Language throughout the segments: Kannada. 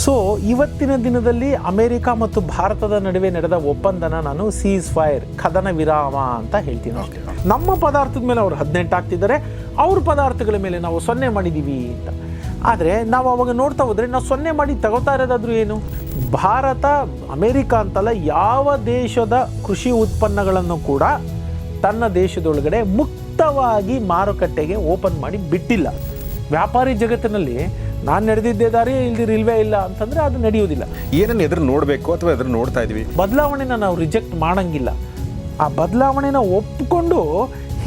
ಸೊ ಇವತ್ತಿನ ದಿನದಲ್ಲಿ ಅಮೆರಿಕ ಮತ್ತು ಭಾರತದ ನಡುವೆ ನಡೆದ ಒಪ್ಪಂದನ ನಾನು ಸೀಸ್ ಫೈರ್, ಕದನ ವಿರಾಮ ಅಂತ ಹೇಳ್ತೀನಿ. ನಮ್ಮ ಪದಾರ್ಥದ ಮೇಲೆ ಅವರು 18 ಹಾಕ್ತಿದ್ದಾರೆ, ಅವ್ರ ಪದಾರ್ಥಗಳ ಮೇಲೆ ನಾವು 0 ಮಾಡಿದ್ದೀವಿ ಅಂತ. ಆದರೆ ನಾವು ಅವಾಗ ನೋಡ್ತಾ ಹೋದರೆ ನಾವು 0 ಮಾಡಿ ತಗೋತಾ ಇರೋದಾದ್ರೂ ಏನು? ಭಾರತ ಅಮೆರಿಕ ಅಂತಲ್ಲ, ಯಾವ ದೇಶದ ಕೃಷಿ ಉತ್ಪನ್ನಗಳನ್ನು ಕೂಡ ತನ್ನ ದೇಶದೊಳಗಡೆ ಮುಕ್ತವಾಗಿ ಮಾರುಕಟ್ಟೆಗೆ ಓಪನ್ ಮಾಡಿ ಬಿಟ್ಟಿಲ್ಲ. ವ್ಯಾಪಾರಿ ಜಗತ್ತಿನಲ್ಲಿ ನಾನು ನಡೆದಿದ್ದೇ ದಾರಿ ಇಲ್ವೇ ಇಲ್ಲ ಅಂತಂದರೆ ಅದು ನಡೆಯೋದಿಲ್ಲ. ಏನನ್ನು ಎದುರು ನೋಡಬೇಕು ಅಥವಾ ಎದುರು ನೋಡ್ತಾ ಇದ್ವಿ, ಬದಲಾವಣೆನ ನಾವು ರಿಜೆಕ್ಟ್ ಮಾಡಂಗಿಲ್ಲ. ಆ ಬದಲಾವಣೆನ ಒಪ್ಪಿಕೊಂಡು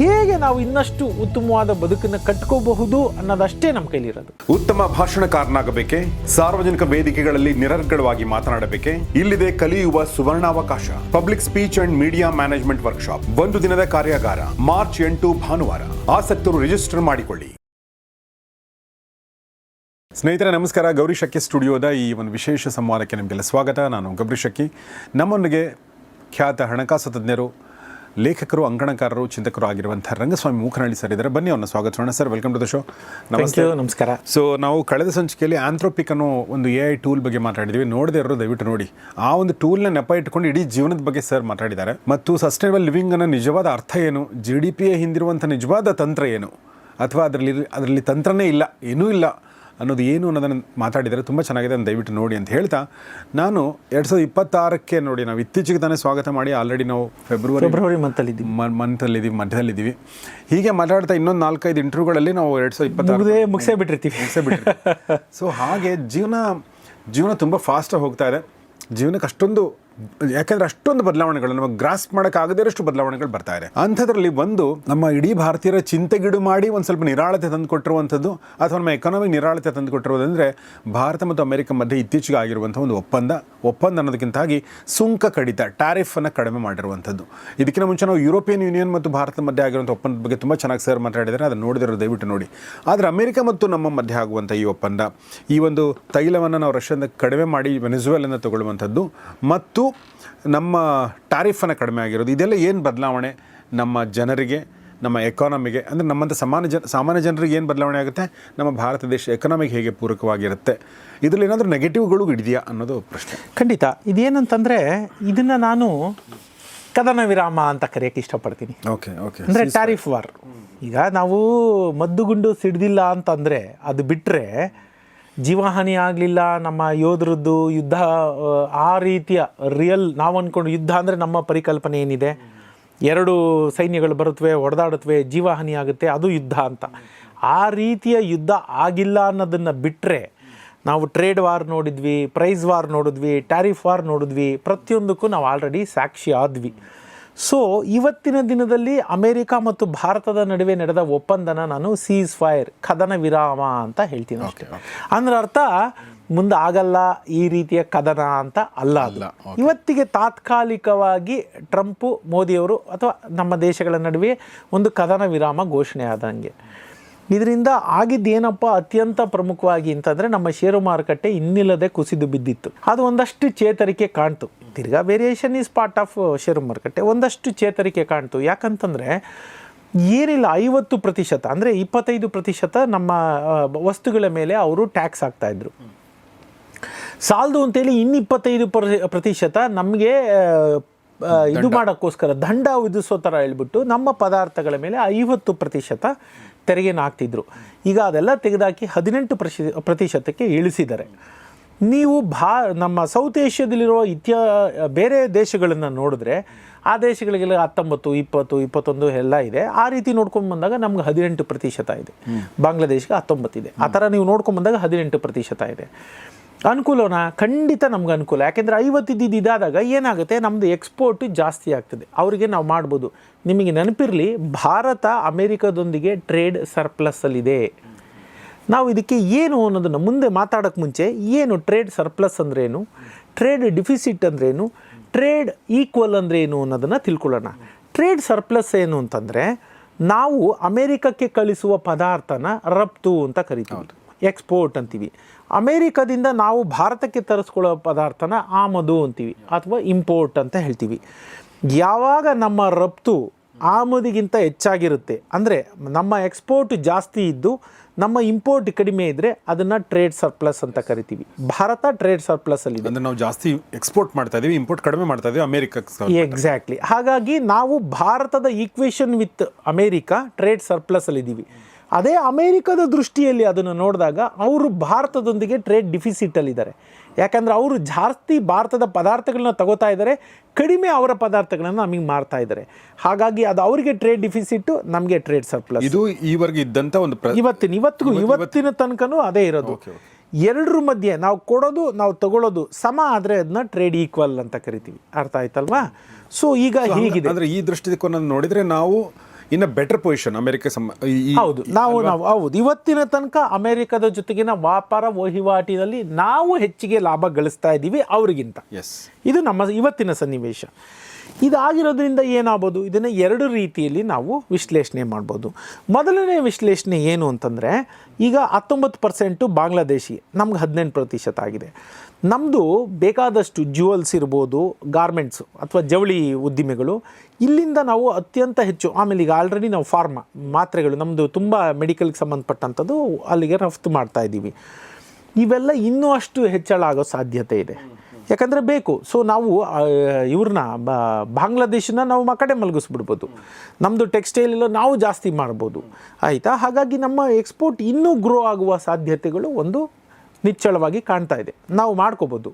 ಹೇಗೆ ನಾವು ಇನ್ನಷ್ಟು ಉತ್ತಮವಾದ ಬದುಕನ್ನು ಕಟ್ಕೋಬಹುದು ಅನ್ನೋದಷ್ಟೇ ನಮ್ಮ ಕೈಲಿರೋದು. ಉತ್ತಮ ಭಾಷಣಕಾರನಾಗಬೇಕೆ, ಸಾರ್ವಜನಿಕ ವೇದಿಕೆಗಳಲ್ಲಿ ನಿರರ್ಗಳವಾಗಿ ಮಾತನಾಡಬೇಕೆ? ಇಲ್ಲಿದೆ ಕಲಿಯುವ ಸುವರ್ಣಾವಕಾಶ. Public speech and media management workshop, 1 ದಿನದ ಕಾರ್ಯಾಗಾರ, ಮಾರ್ಚ್ 8 ಭಾನುವಾರ. ಆಸಕ್ತರು ರಿಜಿಸ್ಟರ್ ಮಾಡಿಕೊಳ್ಳಿ. ಸ್ನೇಹಿತರೆ ನಮಸ್ಕಾರ. ಗೌರಿ ಶಕ್ಕಿ ಸ್ಟುಡಿಯೋದ ಈ ಒಂದು ವಿಶೇಷ ಸಂವಾದಕ್ಕೆ ನಿಮಗೆಲ್ಲ ಸ್ವಾಗತ. ನಾನು ಗೌರಿ ಶಕ್ಕಿ. ನಮ್ಮೊಂದಿಗೆ ಖ್ಯಾತ ಹಣಕಾಸು ತಜ್ಞರು, ಲೇಖಕರು, ಅಂಕಣಕಾರರು, ಚಿಂತಕರು ಆಗಿರುವಂಥ ರಂಗಸ್ವಾಮಿ ಮೂಕನಹಳ್ಳಿ ಸರ್ ಇದ್ದಾರೆ. ಬನ್ನಿ ಅವ್ರನ್ನ ಸ್ವಾಗತಿಸೋಣ. Sir, welcome to the show. ನಮಸ್ತೆ. ನಮಸ್ಕಾರ. ಸೊ ನಾವು ಕಳೆದ ಸಂಚಿಕೆಯಲ್ಲಿ ಆಂಥ್ರೋಪಿಕ್ ಅನ್ನೋ ಒಂದು AI ಟೂಲ್ ಬಗ್ಗೆ ಮಾತಾಡಿದ್ವಿ. ನೋಡದೇ ಇರೋರು ದಯವಿಟ್ಟು ನೋಡಿ. ಆ ಒಂದು ಟೂಲ್ನ ನೆಪ ಇಟ್ಕೊಂಡು ಇಡೀ ಜೀವನದ ಬಗ್ಗೆ ಸರ್ ಮಾತಾಡಿದ್ದಾರೆ. ಮತ್ತು ಸಸ್ಟೈನಬಲ್ ಲಿವಿಂಗ್ ಅನ್ನೋ ನಿಜವಾದ ಅರ್ಥ ಏನು, GDP ಹಿಂದಿರುವಂಥ ನಿಜವಾದ ತಂತ್ರ ಏನು, ಅಥವಾ ಅದರಲ್ಲಿ ತಂತ್ರನೇ ಇಲ್ಲ, ಏನೂ ಇಲ್ಲ ಅನ್ನೋದು ಏನು ಅನ್ನೋದನ್ನು ಮಾತಾಡಿದರೆ ತುಂಬ ಚೆನ್ನಾಗಿದೆ, ಅಂತ ದಯವಿಟ್ಟು ನೋಡಿ ಅಂತ ಹೇಳ್ತಾ, ನಾನು 2026ಕ್ಕೆ ನೋಡಿ, ನಾವು ಇತ್ತೀಚೆಗೆ ತಾನೇ ಸ್ವಾಗತ ಮಾಡಿ ಆಲ್ರೆಡಿ ನಾವು ಫೆಬ್ರವರಿ ಮಂತಲ್ಲಿದ್ದೀವಿ, ಮಧ್ಯದಲ್ಲಿದ್ದೀವಿ. ಹೀಗೆ ಮಾತಾಡ್ತಾ ಇನ್ನೊಂದು 4-5 ಇಂಟರ್ವ್ಯೂಗಳಲ್ಲಿ ನಾವು 2026 ಮುಗಿಸೇ ಬಿಟ್ಟಿರ್ತೀವಿ. ಸೊ ಹಾಗೆ ಜೀವನ ತುಂಬ ಫಾಸ್ಟಾಗಿ ಹೋಗ್ತಾ ಇದೆ. ಜೀವನಕ್ಕೆ ಅಷ್ಟೊಂದು, ಯಾಕೆಂದರೆ ಅಷ್ಟೊಂದು ಬದಲಾವಣೆಗಳು, ನಮಗೆ ಗ್ರಾಸ್ಪ್ ಮಾಡೋಕ್ಕಾಗದೇ ಇರೋಷ್ಟು ಬದಲಾವಣೆಗಳು ಬರ್ತಾ ಇದೆ. ಅಂಥದ್ರಲ್ಲಿ ಒಂದು ನಮ್ಮ ಇಡೀ ಭಾರತೀಯರ ಚಿಂತೆಗಿಡು ಮಾಡಿ ಒಂದು ಸ್ವಲ್ಪ ನಿರಾಳತೆ ತಂದು ಕೊಟ್ಟಿರುವಂಥದ್ದು, ಅಥವಾ ನಮ್ಮ ಎಕಾನಮಿಕ್ ನಿರಾಳತೆ ತಂದು ಕೊಟ್ಟಿರೋದಂದರೆ ಭಾರತ ಮತ್ತು ಅಮೆರಿಕ ಮಧ್ಯೆ ಇತ್ತೀಚೆಗೆ ಆಗಿರುವಂಥ ಒಂದು ಒಪ್ಪಂದ ಅನ್ನೋದಕ್ಕಿಂತಾಗಿ ಸುಂಕ ಕಡಿತ, ಟ್ಯಾರಿಫನ್ನು ಕಡಿಮೆ ಮಾಡಿರುವಂಥದ್ದು. ಇದಕ್ಕಿಂತ ಮುಂಚೆ ನಾವು ಯುರೋಪಿಯನ್ ಯೂನಿಯನ್ ಮತ್ತು ಭಾರತದ ಮಧ್ಯೆ ಆಗಿರುವಂಥ ಒಪ್ಪಂದದ ಬಗ್ಗೆ ತುಂಬ ಚೆನ್ನಾಗಿ ಸರ್ ಮಾತಾಡಿದ್ದಾರೆ, ಅದನ್ನು ನೋಡಿದಿರೋ ದಯವಿಟ್ಟು ನೋಡಿ. ಆದರೆ ಅಮೆರಿಕ ಮತ್ತು ನಮ್ಮ ಮಧ್ಯೆ ಆಗುವಂಥ ಈ ಒಪ್ಪಂದ, ಈ ಒಂದು ತೈಲವನ್ನು ನಾವು ರಷ್ಯಾದಿಂದ ಕಡಿಮೆ ಮಾಡಿ ವೆನೆಜುವೆಲಾದಿಂದ ತಗೊಳ್ಳುವಂಥದ್ದು ಮತ್ತು ನಮ್ಮ ಟ್ಯಾರಿಫನ್ನು ಕಡಿಮೆ ಆಗಿರೋದು, ಇದೆಲ್ಲ ಏನು ಬದಲಾವಣೆ ನಮ್ಮ ಜನರಿಗೆ, ನಮ್ಮ ಎಕಾನಮಿಗೆ, ಅಂದರೆ ನಮ್ಮಂಥ ಸಾಮಾನ್ಯ ಜನರಿಗೆ ಏನು ಬದಲಾವಣೆ ಆಗುತ್ತೆ, ನಮ್ಮ ಭಾರತ ದೇಶ ಎಕಾನಮಿಗೆ ಹೇಗೆ ಪೂರಕವಾಗಿರುತ್ತೆ, ಇದರಲ್ಲಿ ಏನಾದರೂ ನೆಗೆಟಿವ್ಗಳು ಇದೆಯಾ ಅನ್ನೋದು ಪ್ರಶ್ನೆ. ಖಂಡಿತ. ಇದೇನಂತಂದರೆ ಇದನ್ನು ನಾನು ಕದನ ವಿರಾಮ ಅಂತ ಕರೆಯೋಕ್ಕೆ ಇಷ್ಟಪಡ್ತೀನಿ. ಓಕೆ. ಅಂದರೆ ಟ್ಯಾರಿಫ್ ವಾರ್. ಈಗ ನಾವು ಮದ್ದುಗುಂಡು ಸಿಡ್ದಿಲ್ಲ ಅಂತಂದರೆ ಅದು ಬಿಟ್ಟರೆ ಜೀವಹಾನಿ ಆಗಲಿಲ್ಲ, ನಮ್ಮ ಯೋಧರದ್ದು ಯುದ್ಧ ಆ ರೀತಿಯ ರಿಯಲ್ ನಾವು ಅಂದ್ಕೊಂಡು ಯುದ್ಧ ಅಂದರೆ ನಮ್ಮ ಪರಿಕಲ್ಪನೆ ಏನಿದೆ, 2 ಸೈನ್ಯಗಳು ಬರುತ್ತವೆ, ಹೊಡೆದಾಡುತ್ತವೆ, ಜೀವಹಾನಿ ಆಗುತ್ತೆ, ಅದು ಯುದ್ಧ ಅಂತ. ಆ ರೀತಿಯ ಯುದ್ಧ ಆಗಿಲ್ಲ ಅನ್ನೋದನ್ನು ಬಿಟ್ಟರೆ ನಾವು ಟ್ರೇಡ್ ವಾರ್ ನೋಡಿದ್ವಿ, ಪ್ರೈಸ್ ವಾರ್ ನೋಡಿದ್ವಿ, ಟ್ಯಾರಿಫ್ ವಾರ್ ನೋಡಿದ್ವಿ, ಪ್ರತಿಯೊಂದಕ್ಕೂ ನಾವು ಆಲ್ರೆಡಿ ಸಾಕ್ಷಿ ಆದ್ವಿ. ಸೊ ಇವತ್ತಿನ ದಿನದಲ್ಲಿ ಅಮೆರಿಕ ಮತ್ತು ಭಾರತದ ನಡುವೆ ನಡೆದ ಒಪ್ಪಂದನ ನಾನು ಸೀಸ್ ಫೈರ್, ಕದನ ವಿರಾಮ ಅಂತ ಹೇಳ್ತೀನಿ. ಅಂದ್ರೆ ಅರ್ಥ ಮುಂದೆ ಆಗಲ್ಲ ಈ ರೀತಿಯ ಕದನ ಅಂತ ಅಲ್ಲ. ಇವತ್ತಿಗೆ ತಾತ್ಕಾಲಿಕವಾಗಿ ಟ್ರಂಪು, ಮೋದಿಯವರು ಅಥವಾ ನಮ್ಮ ದೇಶಗಳ ನಡುವೆ ಒಂದು ಕದನ ವಿರಾಮ ಘೋಷಣೆ ಆದಂಗೆ. ಇದರಿಂದ ಆಗಿದ್ದೇನಪ್ಪ ಅತ್ಯಂತ ಪ್ರಮುಖವಾಗಿ ಅಂತಂದರೆ ನಮ್ಮ ಷೇರು ಮಾರುಕಟ್ಟೆ ಇನ್ನಿಲ್ಲದೆ ಕುಸಿದು ಬಿದ್ದಿತ್ತು. ಅದು ಒಂದಷ್ಟು ಚೇತರಿಕೆ ಕಾಣ್ತು. ತಿರ್ಗಾ ವೇರಿಯೇಷನ್ ಈಸ್ ಪಾರ್ಟ್ ಆಫ್ ಷೇರು ಮಾರುಕಟ್ಟೆ. ಒಂದಷ್ಟು ಚೇತರಿಕೆ ಕಾಣ್ತು. ಯಾಕಂತಂದರೆ ಏನಿಲ್ಲ, 50% ಅಂದರೆ 25% ನಮ್ಮ ವಸ್ತುಗಳ ಮೇಲೆ ಅವರು ಟ್ಯಾಕ್ಸ್ ಹಾಕ್ತಾಯಿದ್ರು. ಸಾಲದು ಅಂತೇಳಿ ಇನ್ನು 25% ನಮಗೆ ಇದು ಮಾಡೋಕ್ಕೋಸ್ಕರ ದಂಡ ವಿಧಿಸೋ ಥರ ಹೇಳ್ಬಿಟ್ಟು ನಮ್ಮ ಪದಾರ್ಥಗಳ ಮೇಲೆ 50% ತೆರಿಗೆನ ಹಾಕ್ತಿದ್ರು. ಈಗ ಅದೆಲ್ಲ ತೆಗೆದಾಕಿ 18% ಇಳಿಸಿದ್ದಾರೆ. ನೀವು ನಮ್ಮ ಸೌತ್ ಏಷ್ಯಾದಲ್ಲಿರುವ ಬೇರೆ ದೇಶಗಳನ್ನು ನೋಡಿದ್ರೆ ಆ ದೇಶಗಳಿಗೆಲ್ಲ 19, 20, 21 ಎಲ್ಲ ಇದೆ. ಆ ರೀತಿ ನೋಡ್ಕೊಂಡು ಬಂದಾಗ ನಮ್ಗೆ 18% ಇದೆ. ಬಾಂಗ್ಲಾದೇಶಕ್ಕೆ 19 ಇದೆ. ಆ ಥರ ನೀವು ನೋಡ್ಕೊಂಡು ಬಂದಾಗ 18% ಇದೆ. ಅನುಕೂಲನ ಖಂಡಿತ ನಮ್ಗೆ ಅನುಕೂಲ. ಯಾಕೆಂದರೆ 50 ಇದಾದಾಗ ಏನಾಗುತ್ತೆ, ನಮ್ಮದು ಎಕ್ಸ್ಪೋರ್ಟು ಜಾಸ್ತಿ ಆಗ್ತದೆ. ಅವರಿಗೆ ನಾವು ಮಾಡ್ಬೋದು. ನಿಮಗೆ ನೆನಪಿರಲಿ, ಭಾರತ ಅಮೇರಿಕಾದೊಂದಿಗೆ ಟ್ರೇಡ್ ಸರ್ಪ್ಲಸ್ಸಲ್ಲಿದೆ. ನಾವು ಇದಕ್ಕೆ ಏನು ಅನ್ನೋದನ್ನು ಮುಂದೆ ಮಾತಾಡೋಕ್ಕೆ ಮುಂಚೆ ಏನು ಟ್ರೇಡ್ ಸರ್ಪ್ಲಸ್ ಅಂದ್ರೇನು, ಟ್ರೇಡ್ ಡಿಫಿಸಿಟ್ ಅಂದ್ರೇನು, ಟ್ರೇಡ್ ಈಕ್ವಲ್ ಅಂದ್ರೇನು ಅನ್ನೋದನ್ನು ತಿಳ್ಕೊಳ್ಳೋಣ. ಟ್ರೇಡ್ ಸರ್ಪ್ಲಸ್ ಏನು ಅಂತಂದರೆ, ನಾವು ಅಮೇರಿಕಕ್ಕೆ ಕಳಿಸುವ ಪದಾರ್ಥನ ರಫ್ತು ಅಂತ ಕರಿತೀವಿ, ಎಕ್ಸ್ಪೋರ್ಟ್ ಅಂತೀವಿ. ಅಮೇರಿಕದಿಂದ ನಾವು ಭಾರತಕ್ಕೆ ತರಿಸ್ಕೊಳ್ಳೋ ಪದಾರ್ಥನ ಆಮದು ಅಂತೀವಿ ಅಥವಾ ಇಂಪೋರ್ಟ್ ಅಂತ ಹೇಳ್ತೀವಿ. ಯಾವಾಗ ನಮ್ಮ ರಫ್ತು ಆಮದಿಗಿಂತ ಹೆಚ್ಚಾಗಿರುತ್ತೆ, ಅಂದರೆ ನಮ್ಮ ಎಕ್ಸ್ಪೋರ್ಟ್ ಜಾಸ್ತಿ ಇದ್ದು ನಮ್ಮ ಇಂಪೋರ್ಟ್ ಕಡಿಮೆ ಇದ್ದರೆ ಅದನ್ನು ಟ್ರೇಡ್ ಸರ್ಪ್ಲಸ್ ಅಂತ ಕರಿತೀವಿ. ಭಾರತ ಟ್ರೇಡ್ ಸರ್ಪ್ಲಸ್ಸಲ್ಲಿದೆ. ಅಂದರೆ ನಾವು ಜಾಸ್ತಿ ಎಕ್ಸ್ಪೋರ್ಟ್ ಮಾಡ್ತಾ ಇದೀವಿ, ಇಂಪೋರ್ಟ್ ಕಡಿಮೆ ಮಾಡ್ತಾ ಇದೀವಿ ಅಮೇರಿಕಕ್ಕೆ. ಎಕ್ಸಾಕ್ಟ್ಲಿ. ಹಾಗಾಗಿ ನಾವು ಭಾರತದ ಈಕ್ವೇಷನ್ ವಿತ್ ಅಮೇರಿಕಾ ಟ್ರೇಡ್ ಸರ್ಪ್ಲಸ್ಸಲ್ಲಿದ್ದೀವಿ. ಅದೇ ಅಮೇರಿಕದ ದೃಷ್ಟಿಯಲ್ಲಿ ಅದನ್ನು ನೋಡಿದಾಗ ಅವರು ಭಾರತದೊಂದಿಗೆ ಟ್ರೇಡ್ ಡಿಫಿಸಿಟಲ್ಲಿದ್ದಾರೆ. ಯಾಕಂದರೆ ಅವರು ಜಾಸ್ತಿ ಭಾರತದ ಪದಾರ್ಥಗಳನ್ನ ತಗೋತಾ ಇದ್ದಾರೆ, ಕಡಿಮೆ ಅವರ ಪದಾರ್ಥಗಳನ್ನು ನಮಗೆ ಮಾರ್ತಾ ಇದ್ದಾರೆ. ಹಾಗಾಗಿ ಅದು ಅವರಿಗೆ ಟ್ರೇಡ್ ಡಿಫಿಸಿಟ್ಟು, ನಮಗೆ ಟ್ರೇಡ್ ಸರ್ಪ್ಲಸ್. ಇದು ಈವರೆಗೆ ಇದ್ದಂಥ ಒಂದು ಇವತ್ತಿನ ತನಕನೂ ಅದೇ ಇರೋದು. ಎರಡರ ಮಧ್ಯೆ ನಾವು ಕೊಡೋದು ನಾವು ತಗೊಳ್ಳೋದು ಸಮ ಆದರೆ ಅದನ್ನ ಟ್ರೇಡ್ ಈಕ್ವಲ್ ಅಂತ ಕರಿತೀವಿ. ಅರ್ಥ ಆಯ್ತಲ್ವಾ? ಸೊ ಈಗ ಹೀಗಿದೆ. ಅಂದರೆ ಈ ದೃಷ್ಟಿಕೋನ ನೋಡಿದರೆ ನಾವು ಇನ್ನು ಬೆಟರ್ ಪೊಸಿಷನ್ ಅಮೆರಿಕ ಹೌದು. ಹೌದು, ಇವತ್ತಿನ ತನಕ ಅಮೆರಿಕದ ಜೊತೆಗಿನ ವ್ಯಾಪಾರ ವಹಿವಾಟಿನಲ್ಲಿ ನಾವು ಹೆಚ್ಚಿಗೆ ಲಾಭ ಗಳಿಸ್ತಾ ಇದ್ದೀವಿ ಅವ್ರಿಗಿಂತ. ಇದು ನಮ್ಮ ಇವತ್ತಿನ ಸನ್ನಿವೇಶ. ಇದಾಗಿರೋದ್ರಿಂದ ಏನಾಗ್ಬೋದು, ಇದನ್ನು ಎರಡು ರೀತಿಯಲ್ಲಿ ನಾವು ವಿಶ್ಲೇಷಣೆ ಮಾಡ್ಬೋದು. ಮೊದಲನೇ ವಿಶ್ಲೇಷಣೆ ಏನು ಅಂತಂದರೆ, ಈಗ 19% ಬಾಂಗ್ಲಾದೇಶಿ, ನಮ್ಗೆ 18% ಆಗಿದೆ. ನಮ್ಮದು ಬೇಕಾದಷ್ಟು ಜ್ಯುವೆಲ್ಸ್ ಇರ್ಬೋದು, ಗಾರ್ಮೆಂಟ್ಸು ಅಥವಾ ಜವಳಿ ಉದ್ದಿಮೆಗಳು, ಇಲ್ಲಿಂದ ನಾವು ಅತ್ಯಂತ ಹೆಚ್ಚು, ಆಮೇಲೆ ಈಗ ಆಲ್ರೆಡಿ ನಾವು ಫಾರ್ಮಾ ಮಾತ್ರೆಗಳು, ನಮ್ಮದು ತುಂಬ ಮೆಡಿಕಲ್ಗೆ ಸಂಬಂಧಪಟ್ಟಂಥದ್ದು ಅಲ್ಲಿಗೆ ರಫ್ತು ಮಾಡ್ತಾ ಇದ್ದೀವಿ. ಇವೆಲ್ಲ ಇನ್ನೂ ಅಷ್ಟು ಹೆಚ್ಚಳ ಆಗೋ ಸಾಧ್ಯತೆ ಇದೆ, ಯಾಕಂದರೆ ಬೇಕು. ಸೊ ನಾವು ಇವ್ರನ್ನ ಬಾಂಗ್ಲಾದೇಶನ ನಾವು ಕಡೆ ಮಲಗಿಸ್ಬಿಡ್ಬೋದು, ನಮ್ಮದು ಟೆಕ್ಸ್ಟೈಲೆಲ್ಲ ನಾವು ಜಾಸ್ತಿ ಮಾಡ್ಬೋದು, ಆಯಿತಾ? ಹಾಗಾಗಿ ನಮ್ಮ ಎಕ್ಸ್ಪೋರ್ಟ್ ಇನ್ನೂ ಗ್ರೋ ಆಗುವ ಸಾಧ್ಯತೆಗಳು ಒಂದು ನಿಚ್ಚಳವಾಗಿ ಕಾಣ್ತಾ ಇದೆ, ನಾವು ಮಾಡ್ಕೋಬೋದು.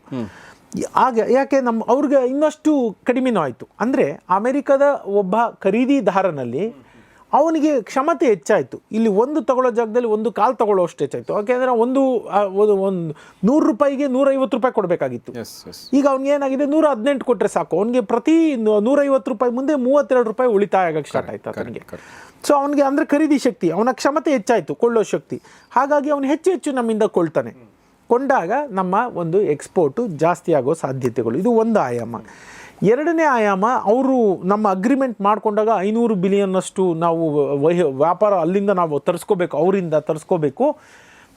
ಆಗ ಯಾಕೆ ಅವ್ರಿಗೆ ಇನ್ನಷ್ಟು ಕಡಿಮೆನೂ ಆಯಿತು. ಅಂದರೆ ಅಮೆರಿಕದ ಒಬ್ಬ ಖರೀದಿದಾರನಲ್ಲಿ ಅವನಿಗೆ ಕ್ಷಮತೆ ಹೆಚ್ಚಾಯಿತು. ಇಲ್ಲಿ ಒಂದು ತಗೊಳ್ಳೋ ಜಾಗದಲ್ಲಿ ಒಂದು ಕಾಲು ತಗೊಳ್ಳೋ ಅಷ್ಟು ಹೆಚ್ಚಾಯಿತು. ಯಾಕೆಂದರೆ ಒಂದು ₹100ಗೆ ₹150 ಕೊಡಬೇಕಾಗಿತ್ತು. ಈಗ ಅವ್ನಿಗೆ ಏನಾಗಿದೆ, $118 ಕೊಟ್ಟರೆ ಸಾಕು, ಅವನಿಗೆ ಪ್ರತಿ ₹150 ಮುಂದೆ ₹32 ಉಳಿತಾಯ ಆಗೋಕ್ಕೆ ಸ್ಟಾರ್ಟ್ ಆಯಿತು ಅವನಿಗೆ. ಸೊ ಅವನಿಗೆ ಅಂದರೆ ಖರೀದಿ ಶಕ್ತಿ, ಅವನ ಕ್ಷಮತೆ ಹೆಚ್ಚಾಯಿತು, ಕೊಳ್ಳೋ ಶಕ್ತಿ. ಹಾಗಾಗಿ ಅವನು ಹೆಚ್ಚು ಹೆಚ್ಚು ನಮ್ಮಿಂದ ಕೊಳ್ತಾನೆ. ಕೊಂಡಾಗ ನಮ್ಮ ಒಂದು ಎಕ್ಸ್ಪೋರ್ಟು ಜಾಸ್ತಿ ಆಗೋ ಸಾಧ್ಯತೆಗಳು, ಇದು ಒಂದು ಆಯಾಮ. ಎರಡನೇ ಆಯಾಮ, ಅವರು ನಮ್ಮ ಅಗ್ರಿಮೆಂಟ್ ಮಾಡಿಕೊಂಡಾಗ 500 ಬಿಲಿಯನ್ನಷ್ಟು ನಾವು ವ್ಯಾಪಾರ ಅಲ್ಲಿಂದ ನಾವು ತರಿಸ್ಕೋಬೇಕು, ಅವರಿಂದ ತರಿಸ್ಕೋಬೇಕು,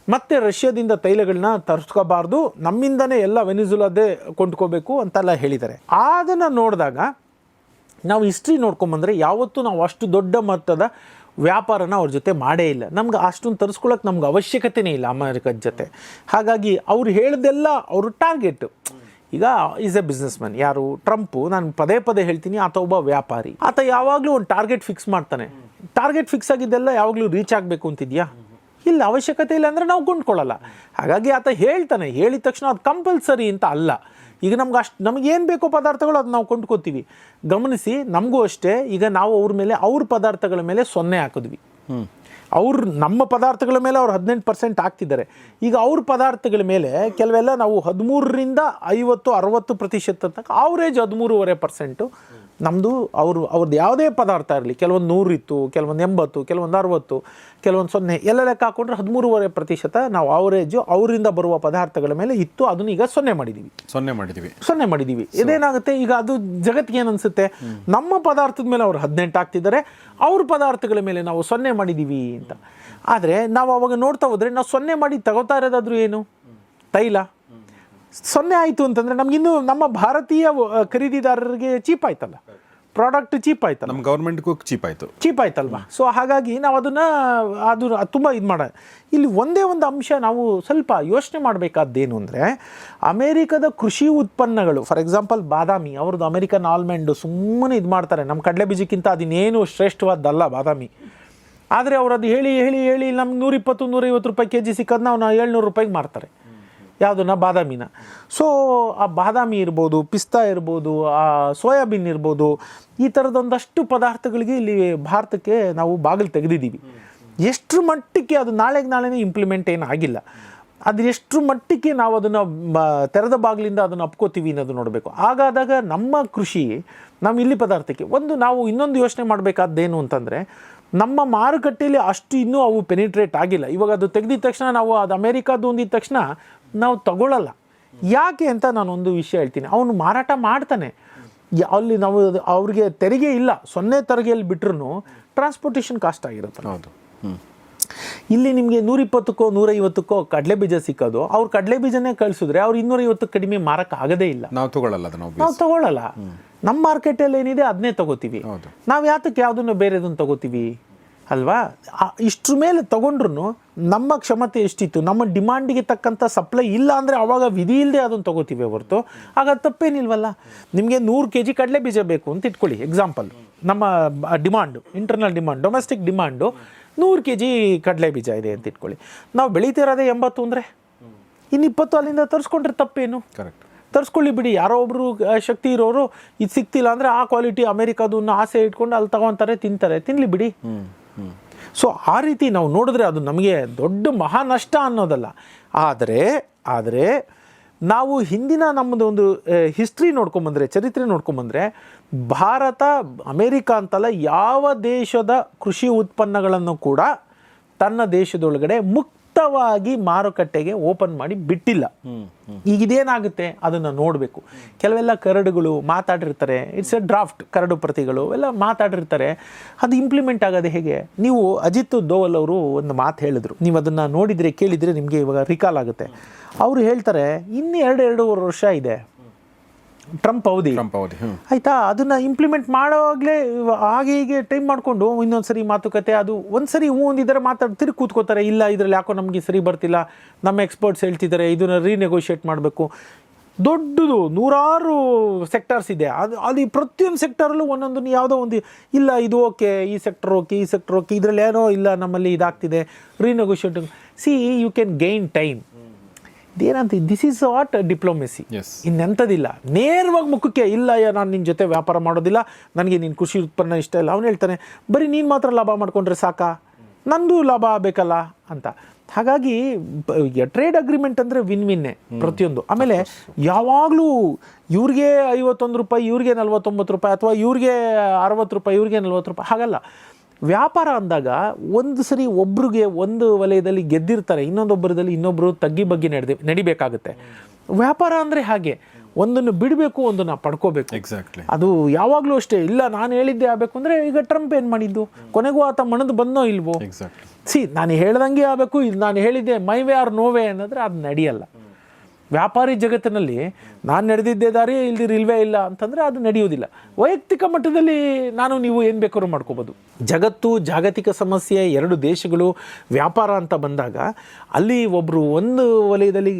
ಮತ್ತು ರಷ್ಯಾದಿಂದ ತೈಲಗಳನ್ನ ತರಿಸ್ಕೋಬಾರ್ದು, ನಮ್ಮಿಂದನೇ ಎಲ್ಲ ವೆನಿಜುಲಾದೇ ಕೊಂಡ್ಕೋಬೇಕು ಅಂತೆಲ್ಲ ಹೇಳಿದ್ದಾರೆ. ಅದನ್ನು ನೋಡಿದಾಗ ನಾವು ಹಿಸ್ಟ್ರಿ ನೋಡ್ಕೊಂಬಂದರೆ ಯಾವತ್ತೂ ನಾವು ಅಷ್ಟು ದೊಡ್ಡ ಮೊತ್ತದ ವ್ಯಾಪಾರನ ಅವ್ರ ಜೊತೆ ಮಾಡೇ ಇಲ್ಲ. ನಮ್ಗೆ ಅಷ್ಟೊಂದು ತರಿಸ್ಕೊಳ್ಳೋಕೆ ನಮ್ಗೆ ಅವಶ್ಯಕತೆನೇ ಇಲ್ಲ ಅಮೆರಿಕದ ಜೊತೆ. ಹಾಗಾಗಿ ಅವ್ರು ಹೇಳಿದೆಲ್ಲ ಅವರು ಟಾರ್ಗೆಟ್. ಈಗ ಈಸ್ ಎ ಬಿಸ್ನೆಸ್ ಮ್ಯಾನ್, ಯಾರು ಟ್ರಂಪು, ನಾನು ಪದೇ ಪದೇ ಹೇಳ್ತೀನಿ, ಆತ ಒಬ್ಬ ವ್ಯಾಪಾರಿ. ಆತ ಯಾವಾಗಲೂ ಒಂದು ಟಾರ್ಗೆಟ್ ಫಿಕ್ಸ್ ಮಾಡ್ತಾನೆ. ಟಾರ್ಗೆಟ್ ಫಿಕ್ಸ್ ಆಗಿದ್ದೆಲ್ಲ ಯಾವಾಗಲೂ ರೀಚ್ ಆಗಬೇಕು ಅಂತಿದೆಯಾ? ಇಲ್ಲ, ಅವಶ್ಯಕತೆ ಇಲ್ಲ ಅಂದರೆ ನಾವು ಕೊಂಡ್ಕೊಳ್ಳಲ್ಲ. ಹಾಗಾಗಿ ಆತ ಹೇಳ್ತಾನೆ, ಹೇಳಿದ ತಕ್ಷಣ ಅದು ಕಂಪಲ್ಸರಿ ಅಂತ ಅಲ್ಲ. ಈಗ ನಮಗೇನು ಬೇಕೋ ಪದಾರ್ಥಗಳು ಅದು ನಾವು ಕೊಂಡ್ಕೋತೀವಿ. ಗಮನಿಸಿ, ನಮಗೂ ಅಷ್ಟೇ, ಈಗ ನಾವು ಅವ್ರ ಪದಾರ್ಥಗಳ ಮೇಲೆ 0 ಹಾಕಿದ್ವಿ. ನಮ್ಮ ಪದಾರ್ಥಗಳ ಮೇಲೆ ಅವ್ರು 18% ಹಾಕ್ತಿದ್ದಾರೆ. ಈಗ ಅವ್ರ ಪದಾರ್ಥಗಳ ಮೇಲೆ ಕೆಲವೆಲ್ಲ ನಾವು 13ರಿಂದ 50-60% ತನಕ, ಆವ್ರೇಜ್ 13.5%. ನಮ್ಮದು ಅವ್ರದ್ದು ಯಾವುದೇ ಪದಾರ್ಥ ಇರಲಿ, ಕೆಲವೊಂದು 100 ಇತ್ತು, ಕೆಲವೊಂದು 80, ಕೆಲವೊಂದು 60, ಕೆಲವೊಂದು 0, ಎಲ್ಲ ಲೆಕ್ಕ ಹಾಕೊಂಡ್ರೆ 13.5% ನಾವು ಆವ್ರೇಜು ಅವರಿಂದ ಬರುವ ಪದಾರ್ಥಗಳ ಮೇಲೆ ಇತ್ತು. ಅದನ್ನು ಈಗ 0 ಮಾಡಿದ್ದೀವಿ. ಇದೇನಾಗುತ್ತೆ, ಈಗ ಅದು ಜಗತ್ತಿಗೆ ಏನು ಅನಿಸುತ್ತೆ, ನಮ್ಮ ಪದಾರ್ಥದ ಮೇಲೆ ಅವ್ರು 18 ಹಾಕ್ತಿದ್ದಾರೆ, ಅವ್ರ ಪದಾರ್ಥಗಳ ಮೇಲೆ ನಾವು 0 ಮಾಡಿದ್ದೀವಿ ಅಂತ. ಆದರೆ ನಾವು ಅವಾಗ ನೋಡ್ತಾ ಹೋದರೆ, ನಾವು 0 ಮಾಡಿ ತಗೋತಾ ಇರೋದಾದ್ರೂ ಏನು, ತೈಲ 0 ಆಯಿತು ಅಂತಂದರೆ ನಮಗಿನ್ನೂ ನಮ್ಮ ಭಾರತೀಯ ಖರೀದಿದಾರರಿಗೆ ಚೀಪ್ ಆಯ್ತಲ್ಲ, ಪ್ರಾಡಕ್ಟ್ ಚೀಪ್ ಆಯ್ತಲ್ಲ, ನಮ್ಮ ಗೌರ್ಮೆಂಟ್ಗೂ ಚೀಪ್ ಆಯ್ತಲ್ವ. ಸೊ ಹಾಗಾಗಿ ನಾವು ಅದು ತುಂಬ ಇದು ಇಲ್ಲಿ ಒಂದೇ ಒಂದು ಅಂಶ ನಾವು ಸ್ವಲ್ಪ ಯೋಚನೆ ಮಾಡಬೇಕಾದ್ದೇನು ಅಂದರೆ, ಅಮೇರಿಕದ ಕೃಷಿ ಉತ್ಪನ್ನಗಳು, ಫಾರ್ ಎಕ್ಸಾಂಪಲ್ ಬಾದಾಮಿ, ಅವ್ರದ್ದು ಅಮೇರಿಕನ್ ಆಲ್ಮಂಡು ಸುಮ್ಮನೆ ಇದು ಮಾಡ್ತಾರೆ, ನಮ್ಮ ಕಡಲೆ ಬೀಜಕ್ಕಿಂತ ಅದಿನ್ನೇನು ಶ್ರೇಷ್ಠವಾದ್ದಲ್ಲ ಬಾದಾಮಿ. ಆದರೆ ಅವರು ಅದು ಹೇಳಿ ನಮ್ಗೆ $120-150 kg ಸಿಕ್ಕೋದನ್ನ ಅವ್ನು $700 ಮಾರ್ತಾರೆ, ಯಾವುದನ್ನ, ಬಾದಾಮಿನ. ಸೊ ಆ ಬಾದಾಮಿ ಇರ್ಬೋದು, ಪಿಸ್ತಾ ಇರ್ಬೋದು, ಆ ಸೋಯಾಬೀನ್ ಇರ್ಬೋದು, ಈ ಥರದೊಂದಷ್ಟು ಪದಾರ್ಥಗಳಿಗೆ ಇಲ್ಲಿ ಭಾರತಕ್ಕೆ ನಾವು ಬಾಗಿಲು ತೆಗೆದಿದ್ದೀವಿ. ಎಷ್ಟು ಮಟ್ಟಕ್ಕೆ ಅದು ನಾಳೆನೇ ಇಂಪ್ಲಿಮೆಂಟ್ ಏನು ಆಗಿಲ್ಲ, ಅದು ಎಷ್ಟು ಮಟ್ಟಕ್ಕೆ ನಾವು ಅದನ್ನು ತೆರೆದ ಬಾಗಿಲಿಂದ ಅದನ್ನು ಅಪ್ಕೋತೀವಿ ಅನ್ನೋದು ನೋಡಬೇಕು. ಹಾಗಾದಾಗ ನಮ್ಮ ಕೃಷಿ, ನಮ್ಮ ಇಲ್ಲಿ ಪದಾರ್ಥಕ್ಕೆ ನಾವು ಇನ್ನೊಂದು ಯೋಚನೆ ಮಾಡಬೇಕಾದ್ದೇನು ಅಂತಂದರೆ, ನಮ್ಮ ಮಾರುಕಟ್ಟೆಯಲ್ಲಿ ಅಷ್ಟು ಇನ್ನೂ ಅವು ಪೆನಿಟ್ರೇಟ್ ಆಗಿಲ್ಲ. ಇವಾಗ ಅದು ತೆಗೆದಿದ ತಕ್ಷಣ ನಾವು ಅದು ಅಮೇರಿಕಾದ್ದು ಹೊಂದಿದ ತಕ್ಷಣ ನಾವು ತಗೊಳ್ಳಲ್ಲ. ಯಾಕೆ ಅಂತ ನಾನೊಂದು ವಿಷಯ ಹೇಳ್ತೀನಿ. ಅವನು ಮಾರಾಟ ಮಾಡ್ತಾನೆ, ಅಲ್ಲಿ ನಾವು ಅವ್ರಿಗೆ ತೆರಿಗೆ ಇಲ್ಲ, 0 ತೆರಿಗೆಯಲ್ಲಿ ಬಿಟ್ರೂ ಟ್ರಾನ್ಸ್ಪೋರ್ಟೇಷನ್ ಕಾಸ್ಟ್ ಆಗಿರುತ್ತೆ. ಹೌದು. ಇಲ್ಲಿ ನಿಮಗೆ 120ಕ್ಕೋ 150ಕ್ಕೋ ಕಡಲೆ ಬೀಜ ಸಿಕ್ಕೋದು, ಅವ್ರು ಕಡಲೆ ಬೀಜನೇ ಕಳಿಸಿದ್ರೆ ಅವ್ರು 250 ಕಡಿಮೆ ಮಾರಕ್ಕೆ ಆಗೋದೇ ಇಲ್ಲ. ನಾವು ತಗೊಳ್ಳಲ್ಲ. ನಮ್ಮ ಮಾರ್ಕೆಟಲ್ಲಿ ಏನಿದೆ ಅದನ್ನೇ ತಗೋತೀವಿ. ನಾವು ಯಾತಕ್ಕೆ ಯಾವುದನ್ನು ಬೇರೆದನ್ನು ತಗೋತೀವಿ? ಅಲ್ವಾ? ಇಷ್ಟ್ರ ಮೇಲೆ ತೊಗೊಂಡ್ರು ನಮ್ಮ ಕ್ಷಮತೆ ಎಷ್ಟಿತ್ತು, ನಮ್ಮ ಡಿಮಾಂಡಿಗೆ ತಕ್ಕಂಥ ಸಪ್ಲೈ ಇಲ್ಲ ಅಂದರೆ ಆವಾಗ ವಿಧಿ ಇಲ್ಲದೆ ಅದನ್ನು ತೊಗೋತೀವಿ ಹೊರತು ಆಗ ತಪ್ಪೇನಿಲ್ವಲ್ಲ. ನಿಮಗೆ 100 kg ಕಡಲೆ ಬೀಜ ಬೇಕು ಅಂತ ಇಟ್ಕೊಳ್ಳಿ ಎಕ್ಸಾಂಪಲ್. ನಮ್ಮ demand, internal demand, domestic demand 100 kg ಕಡಲೆ ಬೀಜ ಇದೆ ಅಂತ ಇಟ್ಕೊಳ್ಳಿ. ನಾವು ಬೆಳೀತಿರೋದೇ 80 ಅಂದರೆ ಇನ್ನು 20 ಅಲ್ಲಿಂದ ತರಿಸ್ಕೊಂಡ್ರೆ ತಪ್ಪೇನು? ಕರೆಕ್ಟ್, ತರಿಸ್ಕೊಳ್ಳಿ ಬಿಡಿ. ಯಾರೋ ಒಬ್ಬರು ಶಕ್ತಿ ಇರೋರು ಇದು ಸಿಗ್ತಿಲ್ಲ ಅಂದರೆ ಆ ಕ್ವಾಲಿಟಿ ಅಮೇರಿಕಾದನ್ನ ಆಸೆ ಇಟ್ಕೊಂಡು ಅಲ್ಲಿ ತಗೊತಾರೆ, ತಿನ್ನಲಿ ಬಿಡಿ. ಸೊ ಆ ರೀತಿ ನಾವು ನೋಡಿದ್ರೆ ಅದು ನಮಗೆ ದೊಡ್ಡ ಮಹಾ ನಷ್ಟ ಅನ್ನೋದಲ್ಲ. ಆದರೆ ನಾವು ಹಿಂದಿನ ನಮ್ಮದು ಒಂದು ಹಿಸ್ಟ್ರಿ ನೋಡ್ಕೊಂಬಂದರೆ, ಚರಿತ್ರೆ ನೋಡ್ಕೊಂಬಂದರೆ, ಭಾರತ ಅಮೇರಿಕಾ ಅಂತಲ್ಲ ಯಾವ ದೇಶದ ಕೃಷಿ ಉತ್ಪನ್ನಗಳನ್ನು ಕೂಡ ತನ್ನ ದೇಶದೊಳಗಡೆ ಮುಕ್ತವಾಗಿ ಮಾರುಕಟ್ಟೆಗೆ ಓಪನ್ ಮಾಡಿ ಬಿಟ್ಟಿಲ್ಲ. ಈಗ ಇದೇನಾಗುತ್ತೆ ಅದನ್ನು ನೋಡಬೇಕು. ಕೆಲವೆಲ್ಲ ಕರಡುಗಳು ಮಾತಾಡಿರ್ತಾರೆ, ಇಟ್ಸ್ ಎ ಡ್ರಾಫ್ಟ್, ಕರಡು ಪ್ರತಿಗಳು ಎಲ್ಲ ಮಾತಾಡಿರ್ತಾರೆ. ಅದು ಇಂಪ್ಲಿಮೆಂಟ್ ಆಗೋದು ಹೇಗೆ? ನೀವು ಅಜಿತ್ ದೋವಲ್ ಅವರು ಒಂದು ಮಾತು ಹೇಳಿದ್ರು, ನೀವು ಅದನ್ನು ನೋಡಿದರೆ ಕೇಳಿದರೆ ನಿಮಗೆ ಇವಾಗ ರಿಕಾಲ್ ಆಗುತ್ತೆ. ಅವರು ಹೇಳ್ತಾರೆ, ಇನ್ನು 2-2.5 ವರ್ಷ ಇದೆ ಟ್ರಂಪ್ ಅವಧಿ, ಆಯಿತಾ? ಅದನ್ನು ಇಂಪ್ಲಿಮೆಂಟ್ ಮಾಡೋವಾಗಲೇ ಹಾಗೆ ಹೀಗೆ ಟೈಮ್ ಮಾಡಿಕೊಂಡು ಇನ್ನೊಂದು ಮಾತುಕತೆ, ಅದು ಒಂದು ಸರಿ ಒಂದಿದ್ದಾರೆ ಮಾತಾಡ್ತಿರಿ ಕೂತ್ಕೋತಾರೆ, ಇಲ್ಲ ಇದರಲ್ಲಿ ಯಾಕೋ ನಮಗೆ ಸರಿ ಬರ್ತಿಲ್ಲ, ನಮ್ಮ ಎಕ್ಸ್ಪರ್ಟ್ಸ್ ಹೇಳ್ತಿದ್ದಾರೆ ಇದನ್ನು ರೀನೆಗೋಷಿಯೇಟ್ ಮಾಡಬೇಕು. ದೊಡ್ಡದು 100 ಸೆಕ್ಟರ್ಸ್ ಇದೆ. ಅದು ಪ್ರತಿಯೊಂದು ಸೆಕ್ಟರಲ್ಲೂ ಒಂದೊಂದು ಯಾವುದೋ ಒಂದು, ಇಲ್ಲ ಇದು ಓಕೆ, ಈ ಸೆಕ್ಟರ್ ಓಕೆ, ಇದರಲ್ಲಿ ಏನೋ ಇಲ್ಲ ನಮ್ಮಲ್ಲಿ ಇದಾಗ್ತಿದೆ, renegotiate. See you can gain time. ಇದೇನಂತ, ದಿಸ್ ಈಸ್ ವಾಟ್ ಡಿಪ್ಲೊಮೆಸಿ. ಇನ್ನೆಂಥದಿಲ್ಲ, ನೇರವಾಗಿ ಮುಖಕ್ಕೆ ಇಲ್ಲ ನಾನು ನಿನ್ನ ಜೊತೆ ವ್ಯಾಪಾರ ಮಾಡೋದಿಲ್ಲ, ನನಗೆ ನಿನ್ನ ಕೃಷಿ ಉತ್ಪನ್ನ ಇಷ್ಟ ಇಲ್ಲ. ಅವನು ಹೇಳ್ತಾನೆ, ಬರೀ ನೀನು ಮಾತ್ರ ಲಾಭ ಮಾಡ್ಕೊಂಡ್ರೆ ಸಾಕಾ, ನಂದು ಲಾಭ ಆಗಬೇಕಲ್ಲ ಅಂತ. ಹಾಗಾಗಿ ಟ್ರೇಡ್ ಅಗ್ರಿಮೆಂಟ್ ಅಂದರೆ ವಿನ್ನೇ ಪ್ರತಿಯೊಂದು. ಆಮೇಲೆ ಯಾವಾಗಲೂ ಇವ್ರಿಗೆ 51 ರೂಪಾಯಿ, ಇವ್ರಿಗೆ 49 ರೂಪಾಯಿ, ಅಥವಾ ಇವ್ರಿಗೆ 60 ರೂಪಾಯಿ, ಇವ್ರಿಗೆ 40 ರೂಪಾಯಿ, ಹಾಗಲ್ಲ. ವ್ಯಾಪಾರ ಅಂದಾಗ ಒಂದು ಸರಿ ಒಬ್ರಿಗೆ ಒಂದು ವಲಯದಲ್ಲಿ ಗೆದ್ದಿರ್ತಾರೆ, ಇನ್ನೊಂದೊಬ್ಬರದಲ್ಲಿ ಇನ್ನೊಬ್ಬರು ತಗ್ಗಿ ಬಗ್ಗೆ ನಡಿಬೇಕಾಗುತ್ತೆ. ವ್ಯಾಪಾರ ಅಂದರೆ ಹಾಗೆ, ಒಂದನ್ನು ಬಿಡಬೇಕು, ಒಂದನ್ನು ಪಡ್ಕೋಬೇಕು. ಎಕ್ಸಾಕ್ಟ್ಲಿ. ಅದು ಯಾವಾಗಲೂ ಅಷ್ಟೇ. ಇಲ್ಲ ನಾನು ಹೇಳಿದ್ದೆ ಆಗಬೇಕು ಅಂದರೆ, ಈಗ ಟ್ರಂಪ್ ಏನು ಮಾಡಿದ್ದು, ಕೊನೆಗೂ ಆತ ಮಣದು ಬಂದೋ ಇಲ್ವೋ? ನಾನು ಹೇಳ್ದಂಗೆ ಆಗಬೇಕು, ಇದು ನಾನು ಹೇಳಿದ್ದೆ my way or no way ಅನ್ನೋದ್ರೆ ಅದು ನಡೆಯಲ್ಲ. ವ್ಯಾಪಾರಿ ಜಗತ್ತಿನಲ್ಲಿ ನಾನು ನಡೆದಿದ್ದೇ ದಾರಿ, ಇಲ್ವೇ ಇಲ್ಲ ಅಂತಂದರೆ ಅದು ನಡೆಯೋದಿಲ್ಲ. ವೈಯಕ್ತಿಕ ಮಟ್ಟದಲ್ಲಿ ನಾನು ನೀವು ಏನು ಬೇಕಾದ್ರೂ ಮಾಡ್ಕೋಬೋದು. ಜಗತ್ತು, ಜಾಗತಿಕ ಸಮಸ್ಯೆ, 2 ದೇಶಗಳು ವ್ಯಾಪಾರ ಅಂತ ಬಂದಾಗ ಅಲ್ಲಿ ಒಬ್ಬರು ಒಂದು ವಲಯದಲ್ಲಿ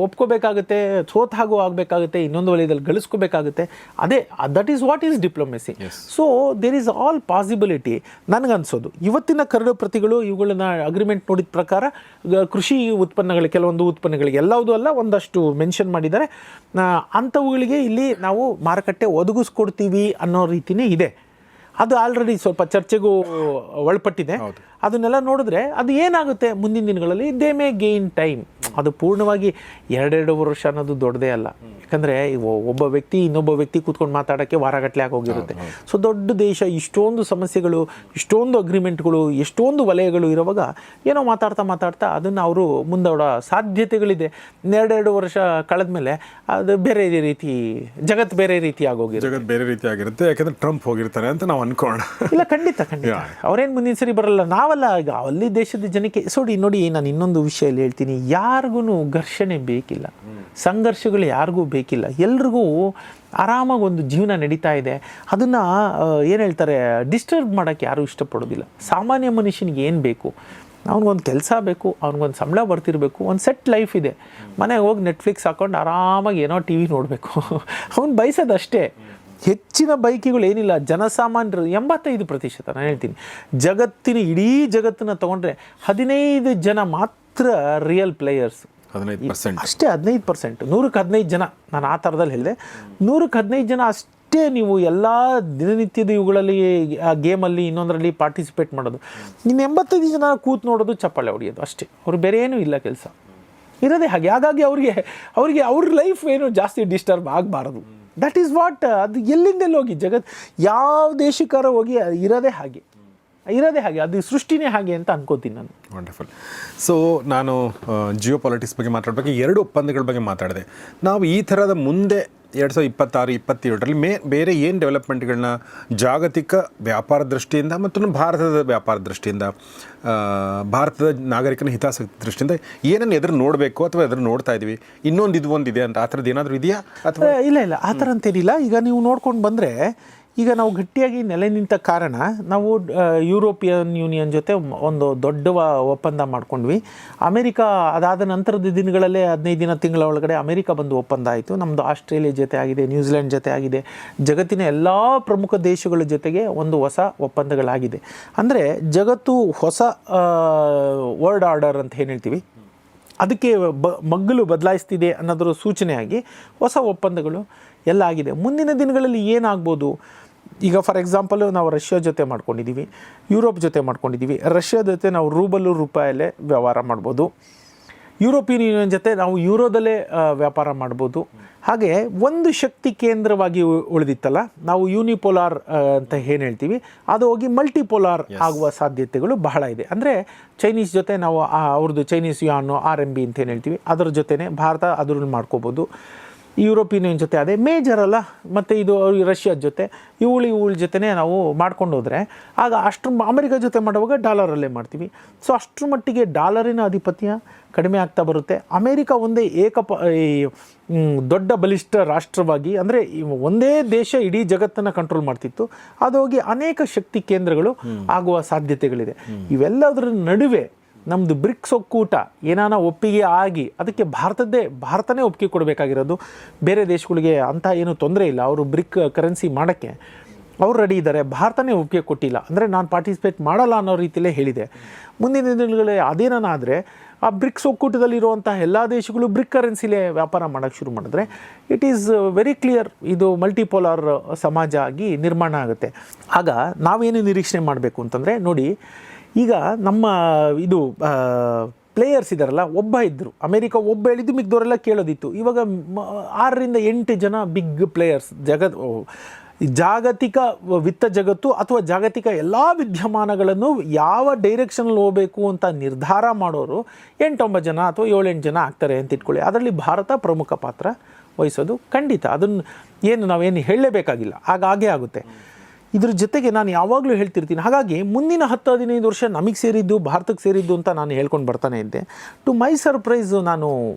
ಒಪ್ಕೋಬೇಕಾಗುತ್ತೆ, ಸೋತಾಗೂ ಆಗಬೇಕಾಗುತ್ತೆ, ಇನ್ನೊಂದು ವಲಯದಲ್ಲಿ ಗಳಿಸ್ಕೋಬೇಕಾಗುತ್ತೆ. ಅದೇ that is what is diplomacy. So there is all possibility. ನನಗನ್ಸೋದು ಇವತ್ತಿನ ಕರಡು ಪ್ರತಿಗಳು ಇವುಗಳನ್ನ ಅಗ್ರಿಮೆಂಟ್ ನೋಡಿದ ಪ್ರಕಾರ ಕೃಷಿ ಉತ್ಪನ್ನಗಳು, ಕೆಲವೊಂದು ಉತ್ಪನ್ನಗಳಿಗೆ, ಎಲ್ಲವುದೂ ಅಲ್ಲ, ಒಂದಷ್ಟು ಮೆನ್ಷನ್ ಮಾಡಿದ್ದಾರೆ. ಅಂಥವುಗಳಿಗೆ ಇಲ್ಲಿ ನಾವು ಮಾರುಕಟ್ಟೆ ಒದಗಿಸ್ಕೊಡ್ತೀವಿ ಅನ್ನೋ ರೀತಿಯೇ ಇದೆ. ಅದು ಆಲ್ರೆಡಿ ಸ್ವಲ್ಪ ಚರ್ಚೆಗೂ ಒಳಪಟ್ಟಿದೆ. ಅದನ್ನೆಲ್ಲ ನೋಡಿದ್ರೆ ಅದು ಏನಾಗುತ್ತೆ ಮುಂದಿನ ದಿನಗಳಲ್ಲಿ, ದೇ ಮೇ ಗೇನ್ ಟೈಮ್. ಅದು ಪೂರ್ಣವಾಗಿ 2 ವರ್ಷ ಅನ್ನೋದು ದೊಡ್ಡದೇ ಅಲ್ಲ. ಯಾಕಂದರೆ ಒಬ್ಬ ವ್ಯಕ್ತಿ ಇನ್ನೊಬ್ಬ ವ್ಯಕ್ತಿ ಕೂತ್ಕೊಂಡು ಮಾತಾಡೋಕ್ಕೆ ವಾರಗಟ್ಟಲೆ ಆಗೋಗಿರುತ್ತೆ. ಸೊ ದೊಡ್ಡ ದೇಶ, ಇಷ್ಟೊಂದು ಸಮಸ್ಯೆಗಳು, ಇಷ್ಟೊಂದು ಅಗ್ರಿಮೆಂಟ್ಗಳು, ಎಷ್ಟೊಂದು ವಲಯಗಳು ಇರುವಾಗ ಏನೋ ಮಾತಾಡ್ತಾ ಅದನ್ನು ಅವರು ಮುಂದೋಡೋ ಸಾಧ್ಯತೆಗಳಿದೆ. 2 ವರ್ಷ ಕಳೆದ ಮೇಲೆ ಅದು ಬೇರೆ ರೀತಿ, ಜಗತ್ತು ಬೇರೆ ರೀತಿ ಆಗಿರುತ್ತೆ. ಯಾಕಂದರೆ ಟ್ರಂಪ್ ಹೋಗಿರ್ತಾರೆ ಅಂತ ನಾವು ಅನ್ಕೋಣ. ಇಲ್ಲ, ಖಂಡಿತ ಅವ್ರೇನು ಮುಂದಿನ ಸರಿ ಬರಲ್ಲ. ನಾವಲ್ಲ, ಈಗ ಅಲ್ಲಿ ದೇಶದ ಜನಕ್ಕೆ ನೋಡಿ, ನಾನು ಇನ್ನೊಂದು ವಿಷಯ ಹೇಳ್ತೀನಿ. ಯಾರಿಗೂ ಘರ್ಷಣೆ ಬೇಕಿಲ್ಲ, ಸಂಘರ್ಷಗಳು ಯಾರಿಗೂ ಬೇಕಿಲ್ಲ. ಎಲ್ರಿಗೂ ಆರಾಮಾಗಿ ಒಂದು ಜೀವನ ನಡೀತಾ ಇದೆ. ಅದನ್ನು ಏನು ಹೇಳ್ತಾರೆ, ಡಿಸ್ಟರ್ಬ್ ಮಾಡೋಕ್ಕೆ ಯಾರೂ ಇಷ್ಟಪಡೋದಿಲ್ಲ. ಸಾಮಾನ್ಯ ಮನುಷ್ಯನಿಗೆ ಏನು ಬೇಕು, ಅವ್ನಿಗೊಂದು ಕೆಲಸ ಬೇಕು, ಅವ್ನಿಗೊಂದು ಸಂಬಳ ಬರ್ತಿರಬೇಕು, ಒಂದು ಸೆಟ್ ಲೈಫ್ ಇದೆ, ಮನೆಗೆ ಹೋಗಿ ನೆಟ್ಫ್ಲಿಕ್ಸ್ ಹಾಕ್ಕೊಂಡು ಆರಾಮಾಗಿ ಏನೋ ಟಿ ವಿ ನೋಡಬೇಕು, ಅವ್ನು ಬಯಸೋದಷ್ಟೇ. ಹೆಚ್ಚಿನ ಬೈಕಿಗಳು ಏನಿಲ್ಲ. ಜನಸಾಮಾನ್ಯರು 85%, ನಾನು ಹೇಳ್ತೀನಿ, ಇಡೀ ಜಗತ್ತನ್ನು ತೊಗೊಂಡ್ರೆ 15 ಜನ ಮಾತ್ರ ರಿಯಲ್ ಪ್ಲೇಯರ್ಸ್, 15% ಅಷ್ಟೇ. 15%, 100ಕ್ಕೆ 15 ಜನ. ನಾನು ಆ ಥರದಲ್ಲಿ ಹೇಳಿದೆ, 100ಕ್ಕೆ 15 ಜನ ಅಷ್ಟೇ ನೀವು ಎಲ್ಲ ದಿನನಿತ್ಯದ ಇವುಗಳಲ್ಲಿ, ಆ ಗೇಮಲ್ಲಿ ಇನ್ನೊಂದರಲ್ಲಿ ಪಾರ್ಟಿಸಿಪೇಟ್ ಮಾಡೋದು. ಇನ್ನು 85 ಜನ ಕೂತು ನೋಡೋದು, ಚಪ್ಪಾಳೆ ಹೊಡೆಯೋದು ಅಷ್ಟೇ. ಅವ್ರು ಬೇರೆ ಏನೂ ಇಲ್ಲ ಕೆಲಸ ಇರೋದೇ ಹಾಗೆ. ಹಾಗಾಗಿ ಅವ್ರಿಗೆ ಅವ್ರ ಲೈಫ್ ಏನು ಜಾಸ್ತಿ ಡಿಸ್ಟರ್ಬ್ ಆಗಬಾರ್ದು. That is what. ಅದು ಎಲ್ಲಿಂದೆಲ್ಲಿ ಹೋಗಿ ಜಗತ್ತು ಯಾವ ದೇಶಕ್ಕಾರ ಹೋಗಿ ಇರೋದೇ ಹಾಗೆ, ಅದು ಸೃಷ್ಟಿನೇ ಹಾಗೆ ಅಂತ ಅನ್ಕೋತೀನಿ ನಾನು. ವಂಡರ್ಫುಲ್. ಸೊ ನಾನು ಜಿಯೋ ಪಾಲಿಟಿಕ್ಸ್ ಬಗ್ಗೆ ಮಾತಾಡಬೇಕು, 2 ಒಪ್ಪಂದಗಳ ಬಗ್ಗೆ ಮಾತಾಡಿದೆ. ನಾವು ಈ ಥರದ ಮುಂದೆ 2026-27ರಲ್ಲಿ ಬೇರೆ ಏನು ಡೆವಲಪ್ಮೆಂಟ್ಗಳನ್ನ ಜಾಗತಿಕ ವ್ಯಾಪಾರ ದೃಷ್ಟಿಯಿಂದ ಮತ್ತು ಭಾರತದ ವ್ಯಾಪಾರ ದೃಷ್ಟಿಯಿಂದ, ಭಾರತದ ನಾಗರಿಕನ ಹಿತಾಸಕ್ತಿ ದೃಷ್ಟಿಯಿಂದ ಏನನ್ನು ಎದುರು ನೋಡಬೇಕು ಅಥವಾ ಎದುರು ನೋಡ್ತಾ ಇದ್ದೀವಿ, ಇನ್ನೊಂದು ಇದೆ ಅಂತ ಆ ಥರದ್ದು ಏನಾದರೂ ಇದೆಯಾ? ಅಥವಾ ಇಲ್ಲ, ಆ ಥರ ಅಂತೇನಿಲ್ಲ. ಈಗ ನೀವು ನೋಡ್ಕೊಂಡು ಬಂದರೆ ಈಗ ನಾವು ಗಟ್ಟಿಯಾಗಿ ನೆಲೆ ನಿಂತ ಕಾರಣ ನಾವು ಯುರೋಪಿಯನ್ ಯೂನಿಯನ್ ಜೊತೆ ಒಂದು ದೊಡ್ಡ ಒಪ್ಪಂದ ಮಾಡ್ಕೊಂಡ್ವಿ. ಅಮೆರಿಕ ಅದಾದ ನಂತರದ ದಿನಗಳಲ್ಲೇ 15 ತಿಂಗಳ ಒಳಗಡೆ ಅಮೆರಿಕ ಬಂದು ಒಪ್ಪಂದ ಆಯಿತು. ನಮ್ಮದು ಆಸ್ಟ್ರೇಲಿಯಾ ಜೊತೆ ಆಗಿದೆ, ನ್ಯೂಜಿಲೆಂಡ್ ಜೊತೆ ಆಗಿದೆ, ಜಗತ್ತಿನ ಎಲ್ಲ ಪ್ರಮುಖ ದೇಶಗಳ ಜೊತೆಗೆ ಒಂದು ಹೊಸ ಒಪ್ಪಂದಗಳಾಗಿದೆ. ಅಂದರೆ ಜಗತ್ತು ಹೊಸ ವರ್ಲ್ಡ್ ಆರ್ಡರ್ ಅಂತ ಏನು ಹೇಳ್ತೀವಿ ಅದಕ್ಕೆ ಮಗ್ಗಲು ಬದಲಾಯಿಸ್ತಿದೆ ಅನ್ನೋದ್ರ ಸೂಚನೆಯಾಗಿ ಹೊಸ ಒಪ್ಪಂದಗಳು ಎಲ್ಲ ಆಗಿದೆ. ಮುಂದಿನ ದಿನಗಳಲ್ಲಿ ಏನಾಗ್ಬೋದು, ಈಗ ಫಾರ್ ಎಕ್ಸಾಂಪಲು ನಾವು ರಷ್ಯಾ ಜೊತೆ ಮಾಡ್ಕೊಂಡಿದ್ದೀವಿ, ಯುರೋಪ್ ಜೊತೆ ಮಾಡ್ಕೊಂಡಿದ್ದೀವಿ. ರಷ್ಯಾ ಜೊತೆ ನಾವು ರೂಪಾಯಲ್ಲೇ ವ್ಯವಹಾರ ಮಾಡ್ಬೋದು. ಯುರೋಪಿಯನ್ ಯೂನಿಯನ್ ಜೊತೆ ನಾವು ಯೂರೋದಲ್ಲೇ ವ್ಯಾಪಾರ ಮಾಡ್ಬೋದು. ಹಾಗೆ ಒಂದು ಶಕ್ತಿ ಕೇಂದ್ರವಾಗಿ ಉಳಿದಿತ್ತಲ್ಲ, ನಾವು ಯೂನಿಪೋಲಾರ್ ಅಂತ ಏನು ಹೇಳ್ತೀವಿ ಅದು ಹೋಗಿ ಮಲ್ಟಿಪೋಲಾರ್ ಆಗುವ ಸಾಧ್ಯತೆಗಳು ಬಹಳ ಇದೆ. ಅಂದರೆ ಚೈನೀಸ್ ಜೊತೆ ನಾವು ಅವ್ರದ್ದು ಚೈನೀಸ್ ಯಾನು RMB ಅಂತ ಏನು ಹೇಳ್ತೀವಿ ಅದರ ಜೊತೆನೇ ಭಾರತ ಅದ್ರಲ್ಲಿ ಮಾಡ್ಕೋಬೋದು. ಯುರೋಪಿಯನ್ ಯೂನಿಯನ್ ಜೊತೆ ಅದೇ ಮೇಜರ್ ಅಲ್ಲ, ಮತ್ತು ಇದು ರಷ್ಯಾದ ಜೊತೆ ಇವಳ ಜೊತೆನೇ ನಾವು ಮಾಡ್ಕೊಂಡು ಹೋದರೆ ಆಗ ಅಮೆರಿಕ ಜೊತೆ ಮಾಡುವಾಗ ಡಾಲರಲ್ಲೇ ಮಾಡ್ತೀವಿ. ಸೊ ಅಷ್ಟರ ಮಟ್ಟಿಗೆ ಡಾಲರಿನ ಆಧಿಪತ್ಯ ಕಡಿಮೆ ಆಗ್ತಾ ಬರುತ್ತೆ. ಅಮೆರಿಕ ಒಂದೇ ದೊಡ್ಡ ಬಲಿಷ್ಠ ರಾಷ್ಟ್ರವಾಗಿ, ಅಂದರೆ ಒಂದೇ ದೇಶ ಇಡೀ ಜಗತ್ತನ್ನು ಕಂಟ್ರೋಲ್ ಮಾಡ್ತಿತ್ತು, ಅದು ಹೋಗಿ ಅನೇಕ ಶಕ್ತಿ ಕೇಂದ್ರಗಳು ಆಗುವ ಸಾಧ್ಯತೆಗಳಿದೆ. ಇವೆಲ್ಲದರ ನಡುವೆ ನಮ್ಮದು ಬ್ರಿಕ್ಸ್ ಒಕ್ಕೂಟ ಏನಾನ ಒಪ್ಪಿಗೆ ಆಗಿ ಅದಕ್ಕೆ ಭಾರತನೇ ಒಪ್ಪಿಗೆ ಕೊಡಬೇಕಾಗಿರೋದು. ಬೇರೆ ದೇಶಗಳಿಗೆ ಅಂಥ ಏನೂ ತೊಂದರೆ ಇಲ್ಲ, ಅವರು ಬ್ರಿಕ್ ಕರೆನ್ಸಿ ಮಾಡೋಕ್ಕೆ ಅವ್ರು ರೆಡಿ ಇದ್ದಾರೆ. ಭಾರತನೇ ಒಪ್ಪಿಗೆ ಕೊಟ್ಟಿಲ್ಲ, ಅಂದರೆ ನಾನು ಪಾರ್ಟಿಸಿಪೇಟ್ ಮಾಡಲ್ಲ ಅನ್ನೋ ರೀತಿಯಲ್ಲೇ ಹೇಳಿದೆ. ಮುಂದಿನ ದಿನಗಳೇ ಅದೇನಾದರೆ ಆ ಬ್ರಿಕ್ಸ್ ಒಕ್ಕೂಟದಲ್ಲಿರುವಂಥ ಎಲ್ಲ ದೇಶಗಳು ಬ್ರಿಕ್ ಕರೆನ್ಸಿಲೇ ವ್ಯಾಪಾರ ಮಾಡೋಕ್ಕೆ ಶುರು ಮಾಡಿದ್ರೆ ಇಟ್ ಈಸ್ ವೆರಿ ಕ್ಲಿಯರ್, ಇದು ಮಲ್ಟಿಪೋಲಾರ್ ಸಮಾಜ ಆಗಿ ನಿರ್ಮಾಣ ಆಗುತ್ತೆ. ಆಗ ನಾವೇನು ನಿರೀಕ್ಷಣೆ ಮಾಡಬೇಕು ಅಂತಂದರೆ, ನೋಡಿ ಈಗ ನಮ್ಮ ಇದು ಪ್ಲೇಯರ್ಸ್ ಇದ್ದಾರಲ್ಲ, ಒಬ್ಬ ಇದ್ದರು, ಅಮೇರಿಕ ಒಬ್ಬ ಹೇಳಿದ್ದು ಮಿಕ್ದವರೆಲ್ಲ ಕೇಳೋದಿತ್ತು. ಇವಾಗ 6 ರಿಂದ 8 ಜನ ಬಿಗ್ ಪ್ಲೇಯರ್ಸ್ ಜಾಗತಿಕ ವಿತ್ತ ಜಗತ್ತು ಅಥವಾ ಜಾಗತಿಕ ಎಲ್ಲ ವಿದ್ಯಮಾನಗಳನ್ನು ಯಾವ ಡೈರೆಕ್ಷನಲ್ಲಿ ಹೋಗಬೇಕು ಅಂತ ನಿರ್ಧಾರ ಮಾಡೋರು 8-9 ಜನ ಅಥವಾ 7-8 ಜನ ಆಗ್ತಾರೆ ಅಂತ ಇಟ್ಕೊಳ್ಳಿ. ಅದರಲ್ಲಿ ಭಾರತ ಪ್ರಮುಖ ಪಾತ್ರ ವಹಿಸೋದು ಖಂಡಿತ, ಅದನ್ನು ನಾವೇನು ಹೇಳಲೇಬೇಕಾಗಿಲ್ಲ, ಹಾಗೇ ಆಗುತ್ತೆ. ಇದ್ರ ಜೊತೆಗೆ ನಾನು ಯಾವಾಗಲೂ ಹೇಳ್ತಿರ್ತೀನಿ, ಹಾಗಾಗಿ ಮುಂದಿನ 10-15 ವರ್ಷ ನಮಗೆ ಸೇರಿದ್ದು, ಭಾರತಕ್ಕೆ ಸೇರಿದ್ದು ಅಂತ ನಾನು ಹೇಳ್ಕೊಂಡು ಬರ್ತಾನೆ ಇದ್ದೆ. ಟು ಮೈ ಸರ್ಪ್ರೈಸ್ ನಾನು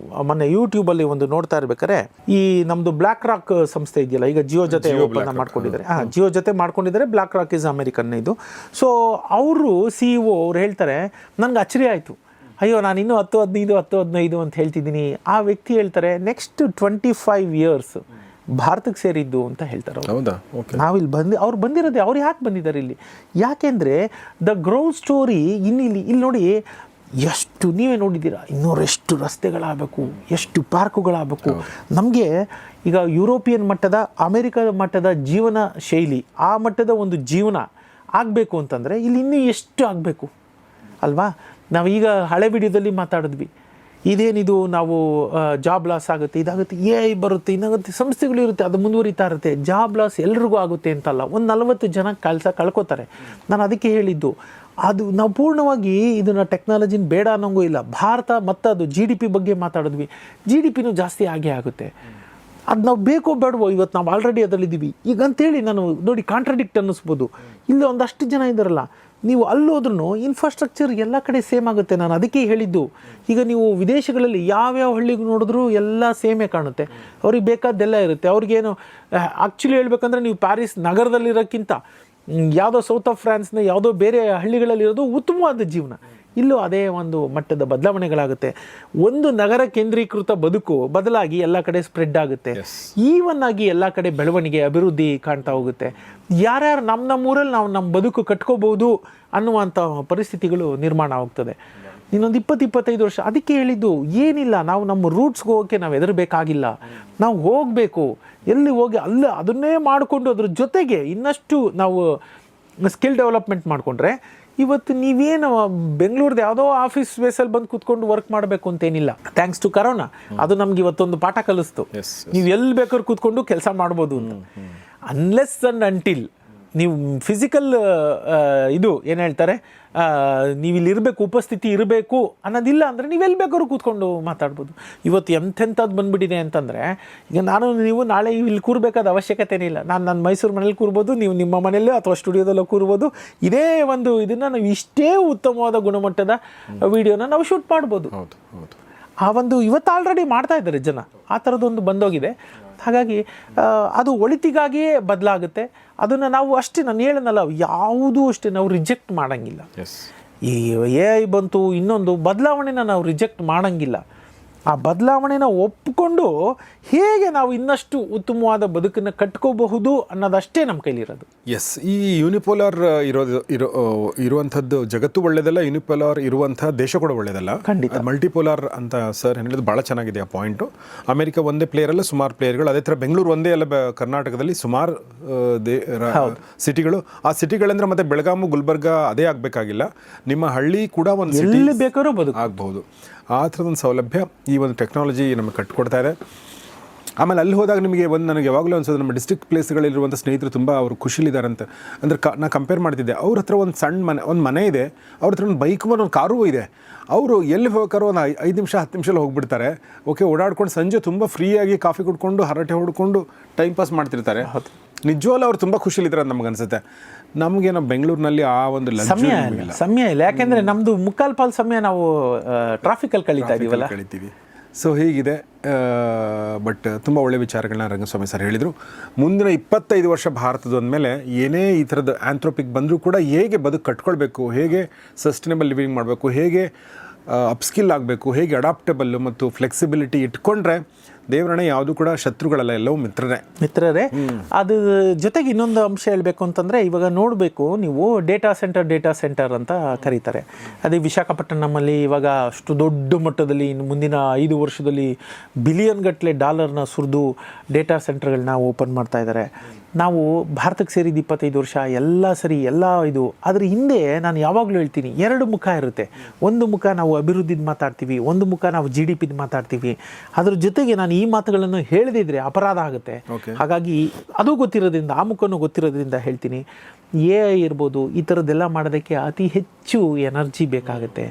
ಮೊನ್ನೆ ಯೂಟ್ಯೂಬಲ್ಲಿ ಒಂದು ನೋಡ್ತಾ ಇರ್ಬೇಕಾದ್ರೆ, ಈ ನಮ್ಮದು ಬ್ಲ್ಯಾಕ್ ರಾಕ್ ಸಂಸ್ಥೆ ಇದೆಯಲ್ಲ, ಈಗ ಜಿಯೋ ಜೊತೆ ಒಪ್ಪಂದ ಮಾಡ್ಕೊಂಡಿದ್ದಾರೆ. ಜಿಯೋ ಜೊತೆ ಮಾಡ್ಕೊಂಡಿದ್ದಾರೆ, ಬ್ಲ್ಯಾಕ್ ರಾಕ್ ಇಸ್ ಅಮೆರಿಕನ್ ಇದು. ಸೊ ಅವರು CEO ಅವ್ರು ಹೇಳ್ತಾರೆ, ನನಗೆ ಅಚ್ಚರಿ ಆಯಿತು, ಅಯ್ಯೋ ನಾನು ಇನ್ನೂ 10-15 ಅಂತ ಹೇಳ್ತಿದ್ದೀನಿ. ಆ ವ್ಯಕ್ತಿ ಹೇಳ್ತಾರೆ ನೆಕ್ಸ್ಟ್ 25 ಇಯರ್ಸ್ ಭಾರತಕ್ಕೆ ಸೇರಿದ್ದು ಅಂತ ಹೇಳ್ತಾರೆ. ನಾವಿಲ್ಲಿ ಅವ್ರು ಬಂದಿರೋದೇ, ಅವ್ರು ಯಾಕೆ ಬಂದಿದ್ದಾರೆ ಇಲ್ಲಿ? ಯಾಕೆಂದರೆ ದ ಗ್ರೋತ್ ಸ್ಟೋರಿ ಇಲ್ಲಿ ನೋಡಿ, ಎಷ್ಟು ನೀವೇ ನೋಡಿದ್ದೀರಾ, ಇನ್ನೂರೆಷ್ಟು ರಸ್ತೆಗಳಾಗಬೇಕು, ಎಷ್ಟು ಪಾರ್ಕುಗಳಾಗಬೇಕು. ನಮಗೆ ಈಗ ಯುರೋಪಿಯನ್ ಮಟ್ಟದ, ಅಮೆರಿಕದ ಮಟ್ಟದ ಜೀವನ ಶೈಲಿ, ಆ ಮಟ್ಟದ ಒಂದು ಜೀವನ ಆಗಬೇಕು ಅಂತಂದರೆ ಇಲ್ಲಿ ಇನ್ನೂ ಎಷ್ಟು ಆಗಬೇಕು ಅಲ್ವಾ? ನಾವೀಗ ಹಳೆ ವಿಡಿಯೋದಲ್ಲಿ ಮಾತಾಡಿದ್ವಿ, ಇದೇನಿದು ನಾವು ಜಾಬ್ ಲಾಸ್ ಆಗುತ್ತೆ, ಇದಾಗುತ್ತೆ, AI ಬರುತ್ತೆ, ಇದಾಗುತ್ತೆ, ಸಂಸ್ಥೆಗಳು ಇರುತ್ತೆ, ಅದು ಮುಂದುವರಿತಾ ಇರುತ್ತೆ. ಜಾಬ್ ಲಾಸ್ ಎಲ್ರಿಗೂ ಆಗುತ್ತೆ ಅಂತಲ್ಲ, ಒಂದು 40 ಜನ ಕೆಲಸ ಕಳ್ಕೊತಾರೆ. ನಾನು ಅದಕ್ಕೆ ಹೇಳಿದ್ದು, ಅದು ನಾವು ಪೂರ್ಣವಾಗಿ ಇದನ್ನು ಟೆಕ್ನಾಲಜಿನ ಬೇಡ ಅನ್ನೋಂಗೂ ಇಲ್ಲ. ಭಾರತ ಮತ್ತು ಅದು GDP ಬಗ್ಗೆ ಮಾತಾಡಿದ್ವಿ, GDPನೂ ಜಾಸ್ತಿ ಆಗೇ ಆಗುತ್ತೆ. ಅದು ನಾವು ಬೇಕೋ ಬೇಡವೋ, ಇವತ್ತು ನಾವು ಆಲ್ರೆಡಿ ಅದರಲ್ಲಿದ್ದೀವಿ ಈಗ ಅಂತೇಳಿ ನಾನು ನೋಡಿ ಕಾಂಟ್ರಡಿಕ್ಟ್ ಅನ್ನಿಸ್ಬೋದು. ಇಲ್ಲಿ ಒಂದಷ್ಟು ಜನ ಇದ್ದಾರಲ್ಲ, ನೀವು ಅಲ್ಲೋದ್ರೂ ಇನ್ಫ್ರಾಸ್ಟ್ರಕ್ಚರ್ ಎಲ್ಲ ಕಡೆ ಸೇಮ್ ಆಗುತ್ತೆ. ನಾನು ಅದಕ್ಕೆ ಹೇಳಿದ್ದು, ಈಗ ನೀವು ವಿದೇಶಗಳಲ್ಲಿ ಯಾವ್ಯಾವ ಹಳ್ಳಿಗೆ ನೋಡಿದ್ರೂ ಎಲ್ಲ ಸೇಮೇ ಕಾಣುತ್ತೆ, ಅವ್ರಿಗೆ ಬೇಕಾದ್ದೆಲ್ಲ ಇರುತ್ತೆ. ಅವ್ರಿಗೇನು ಆ್ಯಕ್ಚುಲಿ ಹೇಳ್ಬೇಕಂದ್ರೆ, ನೀವು ಪ್ಯಾರಿಸ್ ನಗರದಲ್ಲಿರೋಕ್ಕಿಂತ ಯಾವುದೋ ಸೌತ್ ಆಫ್ ಫ್ರಾನ್ಸ್ನ ಯಾವುದೋ ಬೇರೆ ಹಳ್ಳಿಗಳಲ್ಲಿರೋದು ಉತ್ತಮವಾದ ಜೀವನ. ಇಲ್ಲೂ ಅದೇ ಒಂದು ಮಟ್ಟದ ಬದಲಾವಣೆಗಳಾಗುತ್ತೆ. ಒಂದು ನಗರ ಕೇಂದ್ರೀಕೃತ ಬದುಕು ಬದಲಾಗಿ ಎಲ್ಲ ಕಡೆ ಸ್ಪ್ರೆಡ್ ಆಗುತ್ತೆ. ಈವನ್ ಆಗಿ ಎಲ್ಲ ಕಡೆ ಬೆಳವಣಿಗೆ, ಅಭಿವೃದ್ಧಿ ಕಾಣ್ತಾ ಹೋಗುತ್ತೆ. ಯಾರ್ಯಾರು ನಮ್ಮ ಊರಲ್ಲಿ ನಾವು ನಮ್ಮ ಬದುಕು ಕಟ್ಕೋಬಹುದು ಅನ್ನುವಂಥ ಪರಿಸ್ಥಿತಿಗಳು ನಿರ್ಮಾಣ ಆಗ್ತದೆ. ಇನ್ನೊಂದು 20-25 ವರ್ಷ. ಅದಕ್ಕೆ ಹೇಳಿದ್ದು, ಏನಿಲ್ಲ, ನಾವು ನಮ್ಮ ರೂಟ್ಸ್ಗೆ ಹೋಗೋಕ್ಕೆ ನಾವು ಹೆದರಬೇಕಾಗಿಲ್ಲ. ನಾವು ಹೋಗಬೇಕು, ಎಲ್ಲಿ ಹೋಗಿ ಅದನ್ನೇ ಮಾಡಿಕೊಂಡು ಅದ್ರ ಜೊತೆಗೆ ಇನ್ನಷ್ಟು ನಾವು ಸ್ಕಿಲ್ ಡೆವಲಪ್ಮೆಂಟ್ ಮಾಡಿಕೊಂಡ್ರೆ, ಇವತ್ತು ನೀವೇನು ಬೆಂಗಳೂರ್ದು ಯಾವುದೋ ಆಫೀಸ್ ಸ್ಪೇಸಲ್ಲಿ ಬಂದು ಕೂತ್ಕೊಂಡು ವರ್ಕ್ ಮಾಡಬೇಕು ಅಂತೇನಿಲ್ಲ. ಥ್ಯಾಂಕ್ಸ್ ಟು ಕರೋನಾ ಅದು ನಮ್ಗೆ ಇವತ್ತೊಂದು ಪಾಠ ಕಲಿಸ್ತು. ನೀವು ಎಲ್ಲಿ ಬೇಕಾದ್ರೂ ಕೂತ್ಕೊಂಡು ಕೆಲಸ ಮಾಡ್ಬೋದು ಅಂತ. ಅನ್ಲೆಸ್ ಅಂಡ್ ಅಂಟಿಲ್ ನೀವು ಫಿಸಿಕಲ್ ಇದು ಏನು ಹೇಳ್ತಾರೆ, ನೀವು ಇಲ್ಲಿ ಇರಬೇಕು, ಉಪಸ್ಥಿತಿ ಇರಬೇಕು ಅನ್ನೋದಿಲ್ಲ ಅಂದರೆ ನೀವು ಎಲ್ಲಿ ಬೇಕಾದ್ರೂ ಕೂತ್ಕೊಂಡು ಮಾತಾಡ್ಬೋದು. ಇವತ್ತು ಎಂಥದ್ದು ಬಂದುಬಿಟ್ಟಿದೆ ಅಂತಂದರೆ, ಈಗ ನೀವು ನಾಳೆ ಇಲ್ಲಿ ಕೂರಬೇಕಾದ ಅವಶ್ಯಕತೆನೇ ಇಲ್ಲ. ನಾನು ಮೈಸೂರು ಮನೇಲಿ ಕೂರ್ಬೋದು, ನೀವು ನಿಮ್ಮ ಮನೆಯಲ್ಲೋ ಅಥವಾ ಸ್ಟುಡಿಯೋದಲ್ಲೋ ಕೂರ್ಬೋದು. ಇದೇ ಒಂದು ಇದನ್ನು ನಾವು ಇಷ್ಟೇ ಉತ್ತಮವಾದ ಗುಣಮಟ್ಟದ ವಿಡಿಯೋನ ನಾವು ಶೂಟ್ ಮಾಡ್ಬೋದು. ಆ ಒಂದು ಇವತ್ತು ಆಲ್ರೆಡಿ ಮಾಡ್ತಾ ಇದ್ದಾರೆ ಜನ, ಆ ಥರದ್ದೊಂದು ಬಂದೋಗಿದೆ. ಹಾಗಾಗಿ ಅದು ಒಳಿತಿಗಾಗಿಯೇ ಬದಲಾಗುತ್ತೆ. ಅದನ್ನು ನಾವು ಅಷ್ಟೇ, ನಾನು ಹೇಳನಲ್ಲ, ಯಾವುದೂ ಅಷ್ಟೇ ನಾವು ರಿಜೆಕ್ಟ್ ಮಾಡೋಂಗಿಲ್ಲ. ಈ AI ಬಂತು, ಇನ್ನೊಂದು ಬದಲಾವಣೆನ ನಾವು ರಿಜೆಕ್ಟ್ ಮಾಡೋಂಗಿಲ್ಲ. ಆ ಬದಲಾವಣೆನ ಒಪ್ಪಿಕೊಂಡು ಹೇಗೆ ನಾವು ಇನ್ನಷ್ಟು ಉತ್ತಮವಾದ ಬದುಕನ್ನು ಕಟ್ಕೋಬಹುದು ಅನ್ನೋದಷ್ಟೇ ನಮ್ಮ ಕೈಲಿರೋದು. ಎಸ್, ಈ ಯೂನಿಪೋಲಾರ್ ಇರುವಂಥದ್ದು ಜಗತ್ತು ಒಳ್ಳೆಯದಲ್ಲ, ಯೂನಿಪೋಲಾರ್ ಇರುವಂಥ ದೇಶ ಕೂಡ ಒಳ್ಳೆಯದಲ್ಲ. ಖಂಡಿತ. ಮಲ್ಟಿಪೋಲಾರ್ ಅಂತ ಸರ್ ಹೇಳಿದ್ದು ಭಾಳ ಚೆನ್ನಾಗಿದೆ ಆ ಪಾಯಿಂಟು. ಅಮೆರಿಕ ಒಂದೇ ಪ್ಲೇಯರ್ ಅಲ್ಲ, ಸುಮಾರು ಪ್ಲೇಯರ್ಗಳು. ಅದೇ ಥರ ಬೆಂಗಳೂರು ಒಂದೇ ಅಲ್ಲ, ಕರ್ನಾಟಕದಲ್ಲಿ ಸುಮಾರು ಸಿಟಿಗಳು. ಆ ಸಿಟಿಗಳಂದ್ರೆ ಮತ್ತೆ ಬೆಳಗಾಮು, ಗುಲ್ಬರ್ಗ ಅದೇ ಆಗಬೇಕಾಗಿಲ್ಲ, ನಿಮ್ಮ ಹಳ್ಳಿ ಕೂಡ ಒಂದು ಸಿಟಿ ಎಲ್ಲಿ ಬೇಕಾದ್ರೂ ಬದುಕು ಆಗ್ಬಹುದು. ಆ ಥರದೊಂದು ಸೌಲಭ್ಯ ಈ ಒಂದು ಟೆಕ್ನಾಲಜಿ ನಮಗೆ ಕಟ್ಕೊಡ್ತಾ ಇದೆ. ಆಮೇಲೆ ಅಲ್ಲಿ ಹೋದಾಗ ನಿಮಗೆ ನನಗೆ ಯಾವಾಗಲೂ ಅನ್ಸೋದು, ನಮ್ಮ ಡಿಸ್ಟ್ರಿಕ್ಟ್ ಪ್ಲೇಸ್ಗಳಿರುವಂಥ ಸ್ನೇಹಿತರು ತುಂಬ ಅವರು ಖುಷಿಲಿದ್ದಾರಂತೆ. ಅಂದರೆ ನಾನು ಕಂಪೇರ್ ಮಾಡ್ತಿದ್ದೆ, ಅವ್ರ ಹತ್ರ ಒಂದು ಸಣ್ಣ ಮನೆ ಇದೆ, ಅವ್ರ ಹತ್ರ ಒಂದು ಬೈಕ್ ಒಂದು ಕಾರೂ ಇದೆ. ಅವರು ಎಲ್ಲಿ ಹೋಗ್ತಾರೋ ಒಂದು 5 ನಿಮಿಷ 10 ನಿಮಿಷದಲ್ಲಿ ಹೋಗ್ಬಿಡ್ತಾರೆ. ಓಕೆ, ಓಡಾಡ್ಕೊಂಡು ಸಂಜೆ ತುಂಬ ಫ್ರೀಯಾಗಿ ಕಾಫಿ ಕುಡ್ಕೊಂಡು ಹರಟೆ ಹೊಡ್ಕೊಂಡು ಟೈಮ್ ಪಾಸ್ ಮಾಡ್ತಿರ್ತಾರೆ. ನಿಜವಾಗ್ಲೂ ಅವ್ರು ತುಂಬ ಖುಷಿಲಿದ್ದಾರೆ ಅಂತ ನಮ್ಗೆ ಅನ್ಸುತ್ತೆ. ನಮಗೆ ನಮ್ಮ ಬೆಂಗಳೂರಿನಲ್ಲಿ ಆ ಒಂದು ಸಮಯ ಇಲ್ಲ. ಯಾಕೆಂದರೆ ನಮ್ಮದು ಮುಕ್ಕಾಲು ಪಾಲು ಸಮಯ ನಾವು ಟ್ರಾಫಿಕಲ್ಲಿ ಕಳೀತೀವಿ. ಸೊ ಹೀಗಿದೆ. ಬಟ್ ತುಂಬ ಒಳ್ಳೆ ವಿಚಾರಗಳನ್ನ ರಂಗಸ್ವಾಮಿ ಸರ್ ಹೇಳಿದರು. ಮುಂದಿನ 25 ವರ್ಷ ಭಾರತದ ಅಂದಮೇಲೆ ಏನೇ ಈ ಥರದ ಆಂಥ್ರೋಪಿಕ್ ಬಂದರೂ ಕೂಡ ಹೇಗೆ ಬದುಕು ಕಟ್ಕೊಳ್ಬೇಕು, ಹೇಗೆ ಸಸ್ಟೈನಬಲ್ ಲಿವಿಂಗ್ ಮಾಡಬೇಕು, ಹೇಗೆ ಅಪ್ಸ್ಕಿಲ್ ಆಗಬೇಕು, ಹೇಗೆ ಅಡಾಪ್ಟಬಲ್ಲು ಮತ್ತು ಫ್ಲೆಕ್ಸಿಬಿಲಿಟಿ ಇಟ್ಕೊಂಡ್ರೆ ದೇವರನ್ನ ಯಾವುದು ಕೂಡ ಶತ್ರುಗಳಲ್ಲ, ಎಲ್ಲವೂ ಮಿತ್ರರೇ. ಅದು ಜೊತೆಗೆ ಇನ್ನೊಂದು ಅಂಶ ಹೇಳಬೇಕು ಅಂತಂದರೆ, ಇವಾಗ ನೋಡಬೇಕು ನೀವು, ಡೇಟಾ ಸೆಂಟರ್ ಅಂತ ಕರೀತಾರೆ. ಅದೇ ವಿಶಾಖಪಟ್ಟಣಮಲ್ಲಿ ಇವಾಗ ಅಷ್ಟು ದೊಡ್ಡ ಮಟ್ಟದಲ್ಲಿ ಇನ್ನು ಮುಂದಿನ 5 ವರ್ಷದಲ್ಲಿ ಬಿಲಿಯನ್ ಗಟ್ಟಲೆ ಡಾಲರ್ನ ಸುರಿದು ಡೇಟಾ ಸೆಂಟರ್ಗಳನ್ನ ಓಪನ್ ಮಾಡ್ತಾ ಇದ್ದಾರೆ. ನಾವು ಭಾರತಕ್ಕೆ ಸೇರಿದ 25 ವರ್ಷ ಎಲ್ಲ ಸರಿ, ಎಲ್ಲ ಇದು. ಅದ್ರ ಹಿಂದೆ ನಾನು ಯಾವಾಗಲೂ ಹೇಳ್ತೀನಿ, 2 ಮುಖ ಇರುತ್ತೆ. ಒಂದು ಮುಖ ನಾವು ಅಭಿವೃದ್ಧಿದು ಮಾತಾಡ್ತೀವಿ, ಒಂದು ಮುಖ ನಾವು GDPದು ಮಾತಾಡ್ತೀವಿ. ಅದ್ರ ಜೊತೆಗೆ ನಾನು ಈ ಮಾತುಗಳನ್ನು ಹೇಳದಿದ್ರೆ ಅಪರಾಧ ಆಗುತ್ತೆ. ಹಾಗಾಗಿ ಅದು ಗೊತ್ತಿರೋದ್ರಿಂದ, ಆ ಮುಖನೂ ಗೊತ್ತಿರೋದ್ರಿಂದ ಹೇಳ್ತೀನಿ, AI ಇರ್ಬೋದು, ಈ ಥರದ್ದೆಲ್ಲ ಮಾಡೋದಕ್ಕೆ ಅತಿ ಹೆಚ್ಚು ಎನರ್ಜಿ ಬೇಕಾಗುತ್ತೆ,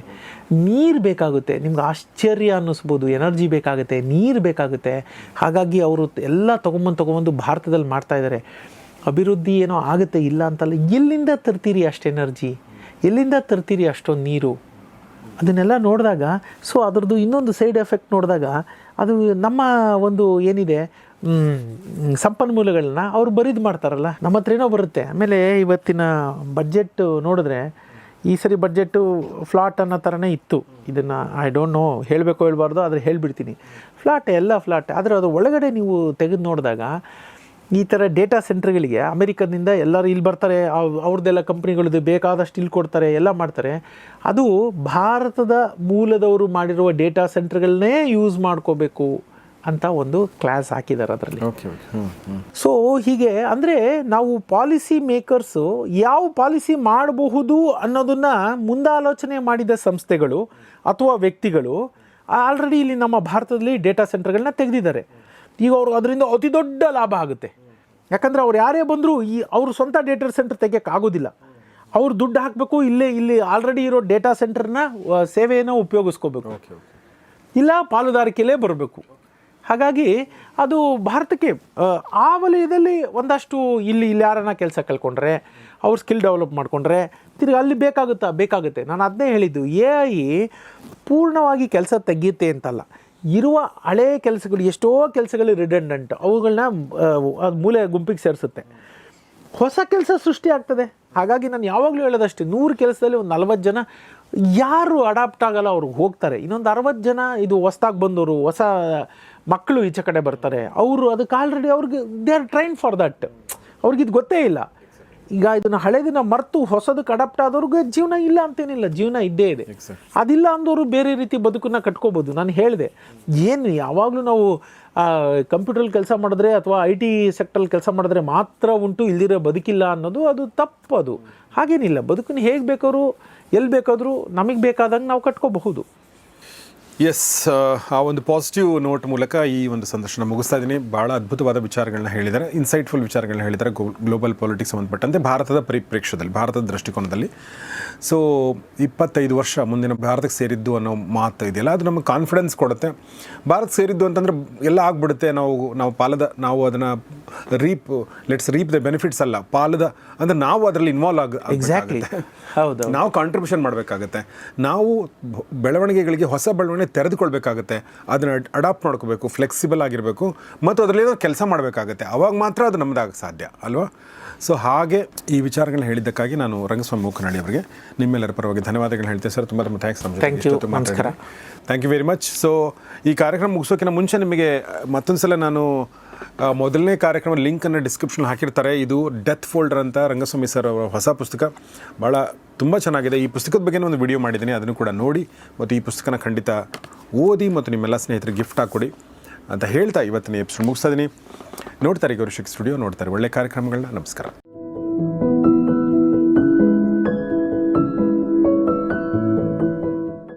ನೀರು ಬೇಕಾಗುತ್ತೆ. ನಿಮ್ಗೆ ಆಶ್ಚರ್ಯ ಅನ್ನಿಸ್ಬೋದು, ಎನರ್ಜಿ ಬೇಕಾಗುತ್ತೆ, ನೀರು ಬೇಕಾಗುತ್ತೆ. ಹಾಗಾಗಿ ಅವರು ಎಲ್ಲ ತೊಗೊಂಬಂದು ಭಾರತದಲ್ಲಿ ಮಾಡ್ತಾಯಿದ್ದಾರೆ. ಅಭಿವೃದ್ಧಿ ಏನೋ ಆಗುತ್ತೆ, ಇಲ್ಲ ಅಂತಲ್ಲ. ಎಲ್ಲಿಂದ ತರ್ತೀರಿ ಅಷ್ಟು ಎನರ್ಜಿ, ಎಲ್ಲಿಂದ ತರ್ತೀರಿ ಅಷ್ಟೊಂದು ನೀರು? ಅದನ್ನೆಲ್ಲ ನೋಡಿದಾಗ, ಸೊ ಅದರದ್ದು ಇನ್ನೊಂದು ಸೈಡ್ ಎಫೆಕ್ಟ್ ನೋಡಿದಾಗ, ಅದು ನಮ್ಮ ಒಂದು ಏನಿದೆ ಸಂಪನ್ಮೂಲಗಳನ್ನ ಅವ್ರು ಬರಿದು ಮಾಡ್ತಾರಲ್ಲ, ನಮ್ಮ ಹತ್ರ ಏನೋ ಬರುತ್ತೆ. ಆಮೇಲೆ ಇವತ್ತಿನ ಬಡ್ಜೆಟ್ ನೋಡಿದ್ರೆ, ಈ ಸರಿ ಬಡ್ಜೆಟ್ಟು ಫ್ಲಾಟ್ ಅನ್ನೋ ಥರನೇ ಇತ್ತು. ಇದನ್ನು ಐ ಡೋಂಟ್ ನೋ, ಹೇಳಬೇಕು ಹೇಳ್ಬಾರ್ದು, ಆದರೆ ಹೇಳಿಬಿಡ್ತೀನಿ. ಎಲ್ಲ ಫ್ಲಾಟ್. ಆದರೆ ಅದು ಒಳಗಡೆ ನೀವು ತೆಗೆದು ನೋಡಿದಾಗ, ಈ ಥರ ಡೇಟಾ ಸೆಂಟ್ರ್ಗಳಿಗೆ ಅಮೆರಿಕದಿಂದ ಎಲ್ಲರೂ ಇಲ್ಲಿ ಬರ್ತಾರೆ, ಅವ್ರದ್ದೆಲ್ಲ ಕಂಪ್ನಿಗಳದ್ದು ಬೇಕಾದಷ್ಟು ಇಲ್ಲಿ ಕೊಡ್ತಾರೆ, ಎಲ್ಲ ಮಾಡ್ತಾರೆ. ಅದು ಭಾರತದ ಮೂಲದವರು ಮಾಡಿರುವ ಡೇಟಾ ಸೆಂಟ್ರ್ಗಳನ್ನೇ ಯೂಸ್ ಮಾಡ್ಕೋಬೇಕು ಅಂತ ಒಂದು ಕ್ಲಾಸ್ ಹಾಕಿದ್ದಾರೆ ಅದರಲ್ಲಿ. ಸೊ ಹೀಗೆ ಅಂದರೆ ನಾವು ಪಾಲಿಸಿ ಮೇಕರ್ಸು ಯಾವ ಪಾಲಿಸಿ ಮಾಡಬಹುದು ಅನ್ನೋದನ್ನು ಮುಂದಾಲೋಚನೆ ಮಾಡಿದ ಸಂಸ್ಥೆಗಳು ಅಥವಾ ವ್ಯಕ್ತಿಗಳು ಆಲ್ರೆಡಿ ಇಲ್ಲಿ ನಮ್ಮ ಭಾರತದಲ್ಲಿ ಡೇಟಾ ಸೆಂಟರ್ಗಳನ್ನ ತೆಗೆದಿದ್ದಾರೆ. ಈಗ ಅವರು ಅದರಿಂದ ಅತಿ ದೊಡ್ಡ ಲಾಭ ಆಗುತ್ತೆ. ಯಾಕಂದರೆ ಅವ್ರು ಯಾರೇ ಬಂದರೂ ಅವರು ಸ್ವಂತ ಡೇಟಾ ಸೆಂಟರ್ ತೆಗಿಯೋಕ್ಕಾಗೋದಿಲ್ಲ. ಅವ್ರು ದುಡ್ಡು ಹಾಕಬೇಕು, ಇಲ್ಲಿ ಆಲ್ರೆಡಿ ಇರೋ ಡೇಟಾ ಸೆಂಟರ್ನ ಸೇವೆಯನ್ನು ಉಪಯೋಗಿಸ್ಕೋಬೇಕು, ಇಲ್ಲ ಪಾಲುದಾರಿಕೆಯಲ್ಲೇ ಬರಬೇಕು. ಹಾಗಾಗಿ ಅದು ಭಾರತಕ್ಕೆ ಆ ವಲಯದಲ್ಲಿ ಒಂದಷ್ಟು ಇಲ್ಲಿ ಯಾರನ್ನ ಕೆಲಸ ಕಳ್ಕೊಂಡ್ರೆ, ಅವ್ರು ಸ್ಕಿಲ್ ಡೆವಲಪ್ ಮಾಡಿಕೊಂಡ್ರೆ ತಿರ್ಗಿ ಅಲ್ಲಿ ಬೇಕಾಗುತ್ತೆ. ನಾನು ಅದನ್ನೇ ಹೇಳಿದ್ದು, AI ಪೂರ್ಣವಾಗಿ ಕೆಲಸ ತೆಗೆಯುತ್ತೆ ಅಂತಲ್ಲ. ಇರುವ ಹಳೇ ಕೆಲಸಗಳು, ಎಷ್ಟೋ ಕೆಲಸಗಳು ರಿಡೆಂಡೆಂಟ್, ಅವುಗಳನ್ನ ಮೂಲೆ ಗುಂಪಿಗೆ ಸೇರಿಸುತ್ತೆ, ಹೊಸ ಕೆಲಸ ಸೃಷ್ಟಿ ಆಗ್ತದೆ. ಹಾಗಾಗಿ ನಾನು ಯಾವಾಗಲೂ ಹೇಳೋದಷ್ಟೇ, 100 ಕೆಲಸದಲ್ಲಿ ಒಂದು 40 ಜನ ಯಾರು ಅಡಾಪ್ಟ್ ಆಗಲ್ಲ, ಅವ್ರಿಗೆ ಹೋಗ್ತಾರೆ. ಇನ್ನೊಂದು 60 ಜನ ಇದು ಹೊಸ್ದಾಗಿ ಬಂದವರು, ಹೊಸ ಮಕ್ಕಳು ಈಚೆ ಕಡೆ ಬರ್ತಾರೆ. ಅವರು ಅದಕ್ಕೆ ಆಲ್ರೆಡಿ ಅವ್ರಿಗೆ they are train for that. ಅವ್ರಿಗಿದು ಗೊತ್ತೇ ಇಲ್ಲ. ಈಗ ಇದನ್ನು ಹಳೇದನ್ನ ಮರೆತು ಹೊಸದಕ್ಕೆ ಅಡಾಪ್ಟ್ ಆದವ್ರಿಗೆ ಜೀವನ ಇಲ್ಲ ಅಂತೇನಿಲ್ಲ, ಜೀವನ ಇದ್ದೇ ಇದೆ. ಅದಿಲ್ಲ ಅಂದವರು ಬೇರೆ ರೀತಿ ಬದುಕನ್ನು ಕಟ್ಕೋಬೋದು. ನಾನು ಹೇಳಿದೆ, ಏನು ಯಾವಾಗಲೂ ನಾವು ಕಂಪ್ಯೂಟ್ರಲ್ಲಿ ಕೆಲಸ ಮಾಡಿದ್ರೆ ಅಥವಾ IT ಸೆಕ್ಟ್ರಲ್ಲಿ ಕೆಲಸ ಮಾಡಿದ್ರೆ ಮಾತ್ರ ಉಂಟು, ಇಲ್ದಿರೋ ಬದುಕಿಲ್ಲ ಅನ್ನೋದು ಅದು ತಪ್ಪದು. ಹಾಗೇನಿಲ್ಲ, ಬದುಕನ್ನು ಹೇಗೆ ಬೇಕಾದ್ರೂ ಎಲ್ಲಿ ಬೇಕಾದರೂ ನಮಗೆ ಬೇಕಾದಂಗೆ ನಾವು ಕಟ್ಕೋಬಹುದು. ಎಸ್, ಆ ಒಂದು ಪಾಸಿಟಿವ್ ನೋಟ್ ಮೂಲಕ ಈ ಒಂದು ಸಂದರ್ಶನ ಮುಗಿಸ್ತಾ ಇದ್ದೀನಿ. ಭಾಳ ಅದ್ಭುತವಾದ ವಿಚಾರಗಳನ್ನ ಹೇಳಿದ್ದಾರೆ, ಇನ್ಸೈಟ್ಫುಲ್ ವಿಚಾರಗಳನ್ನ ಹೇಳಿದ್ದಾರೆ ಗ್ಲೋಬಲ್ ಪಾಲಿಟಿಕ್ಸ್ ಸಂಬಂಧಪಟ್ಟಂತೆ ಭಾರತದ ಪರಿಪ್ರೇಕ್ಷ್ಯದಲ್ಲಿ, ಭಾರತದ ದೃಷ್ಟಿಕೋನದಲ್ಲಿ. ಸೊ 25 ವರ್ಷ ಮುಂದಿನ ಭಾರತಕ್ಕೆ ಸೇರಿದ್ದು ಅನ್ನೋ ಮಾತು ಇದೆಯಲ್ಲ, ಅದು ನಮಗೆ ಕಾನ್ಫಿಡೆನ್ಸ್ ಕೊಡುತ್ತೆ. ಭಾರತ ಸೇರಿದ್ದು ಅಂತಂದರೆ ಎಲ್ಲ ಆಗ್ಬಿಡುತ್ತೆ, ನಾವು ಅದನ್ನು ಲೆಟ್ಸ್ ರೀಪ್ ದ ಬೆನಿಫಿಟ್ಸ್ ಅಲ್ಲ, ಪಾಲದ ಅಂದರೆ ನಾವು ಅದರಲ್ಲಿ ಇನ್ವಾಲ್ವ್ ಎಕ್ಸಾಕ್ಟ್ಲಿ. ಹೌದು. ನಾವು ಕಾಂಟ್ರಿಬ್ಯೂಷನ್ ಮಾಡಬೇಕಾಗತ್ತೆ, ನಾವು ಬೆಳವಣಿಗೆಗಳಿಗೆ ಹೊಸ ಬೆಳವಣಿಗೆ ತೆರೆದುಕೊಳ್ಬೇಕಾಗತ್ತೆ, ಅದನ್ನು ಅಡಾಪ್ಟ್ ಮಾಡ್ಕೋಬೇಕು, ಫ್ಲೆಕ್ಸಿಬಲ್ ಆಗಿರಬೇಕು ಮತ್ತು ಅದರಲ್ಲಿ ಏನೋ ಕೆಲಸ ಮಾಡಬೇಕಾಗತ್ತೆ. ಅವಾಗ ಮಾತ್ರ ಅದು ನಮ್ಮದಾಗ ಸಾಧ್ಯ ಅಲ್ವಾ? ಸೊ ಹಾಗೆ ಈ ವಿಚಾರಗಳನ್ನ ಹೇಳಿದ್ದಕ್ಕಾಗಿ ನಾನು ರಂಗಸ್ವಾಮಿ ಮೂಕನಹಳ್ಳಿ ಅವರಿಗೆ ನಿಮ್ಮೆಲ್ಲರ ಪರವಾಗಿ ಧನ್ಯವಾದಗಳು ಹೇಳ್ತೇನೆ ಸರ್. ತುಂಬ ಥ್ಯಾಂಕ್ಸ್. ನಮಸ್ಕಾರ. Thank you very much. So ಈ ಕಾರ್ಯಕ್ರಮ ಮುಗಿಸೋಕ್ಕಿಂತ ಮುಂಚೆ ನಿಮಗೆ ಮತ್ತೊಂದು ಸಲ ನಾನು ಮೊದಲನೇ ಕಾರ್ಯಕ್ರಮ ಲಿಂಕನ್ನು ಡಿಸ್ಕ್ರಿಪ್ಷನ್ ಹಾಕಿರ್ತಾರೆ. ಇದು ಡೆತ್ ಫೋಲ್ಡರ್ ಅಂತ ರಂಗಸ್ವಾಮಿ ಸರ್ ಅವರ ಹೊಸ ಪುಸ್ತಕ, ಭಾಳ ತುಂಬ ಚೆನ್ನಾಗಿದೆ. ಈ ಪುಸ್ತಕದ ಬಗ್ಗೆ ಒಂದು ವಿಡಿಯೋ ಮಾಡಿದ್ದೀನಿ, ಅದನ್ನು ಕೂಡ ನೋಡಿ ಮತ್ತು ಈ ಪುಸ್ತಕನ ಖಂಡಿತ ಓದಿ ಮತ್ತು ನಿಮ್ಮೆಲ್ಲ ಸ್ನೇಹಿತರಿಗೆ ಗಿಫ್ಟ್ ಹಾಕ್ಕೊಡಿ ಅಂತ ಹೇಳ್ತಾ ಇವತ್ತಿನ ಎಪಿಸೋಡ್ ಮುಗಿಸ್ತಾ ಇದ್ದೀನಿ. ನೋಡ್ತಾರೆ ಗೌರಿಶಕ್ತಿ ಸ್ಟುಡಿಯೋ, ನೋಡ್ತಾರೆ ಒಳ್ಳೆ ಕಾರ್ಯಕ್ರಮಗಳನ್ನ. ನಮಸ್ಕಾರ.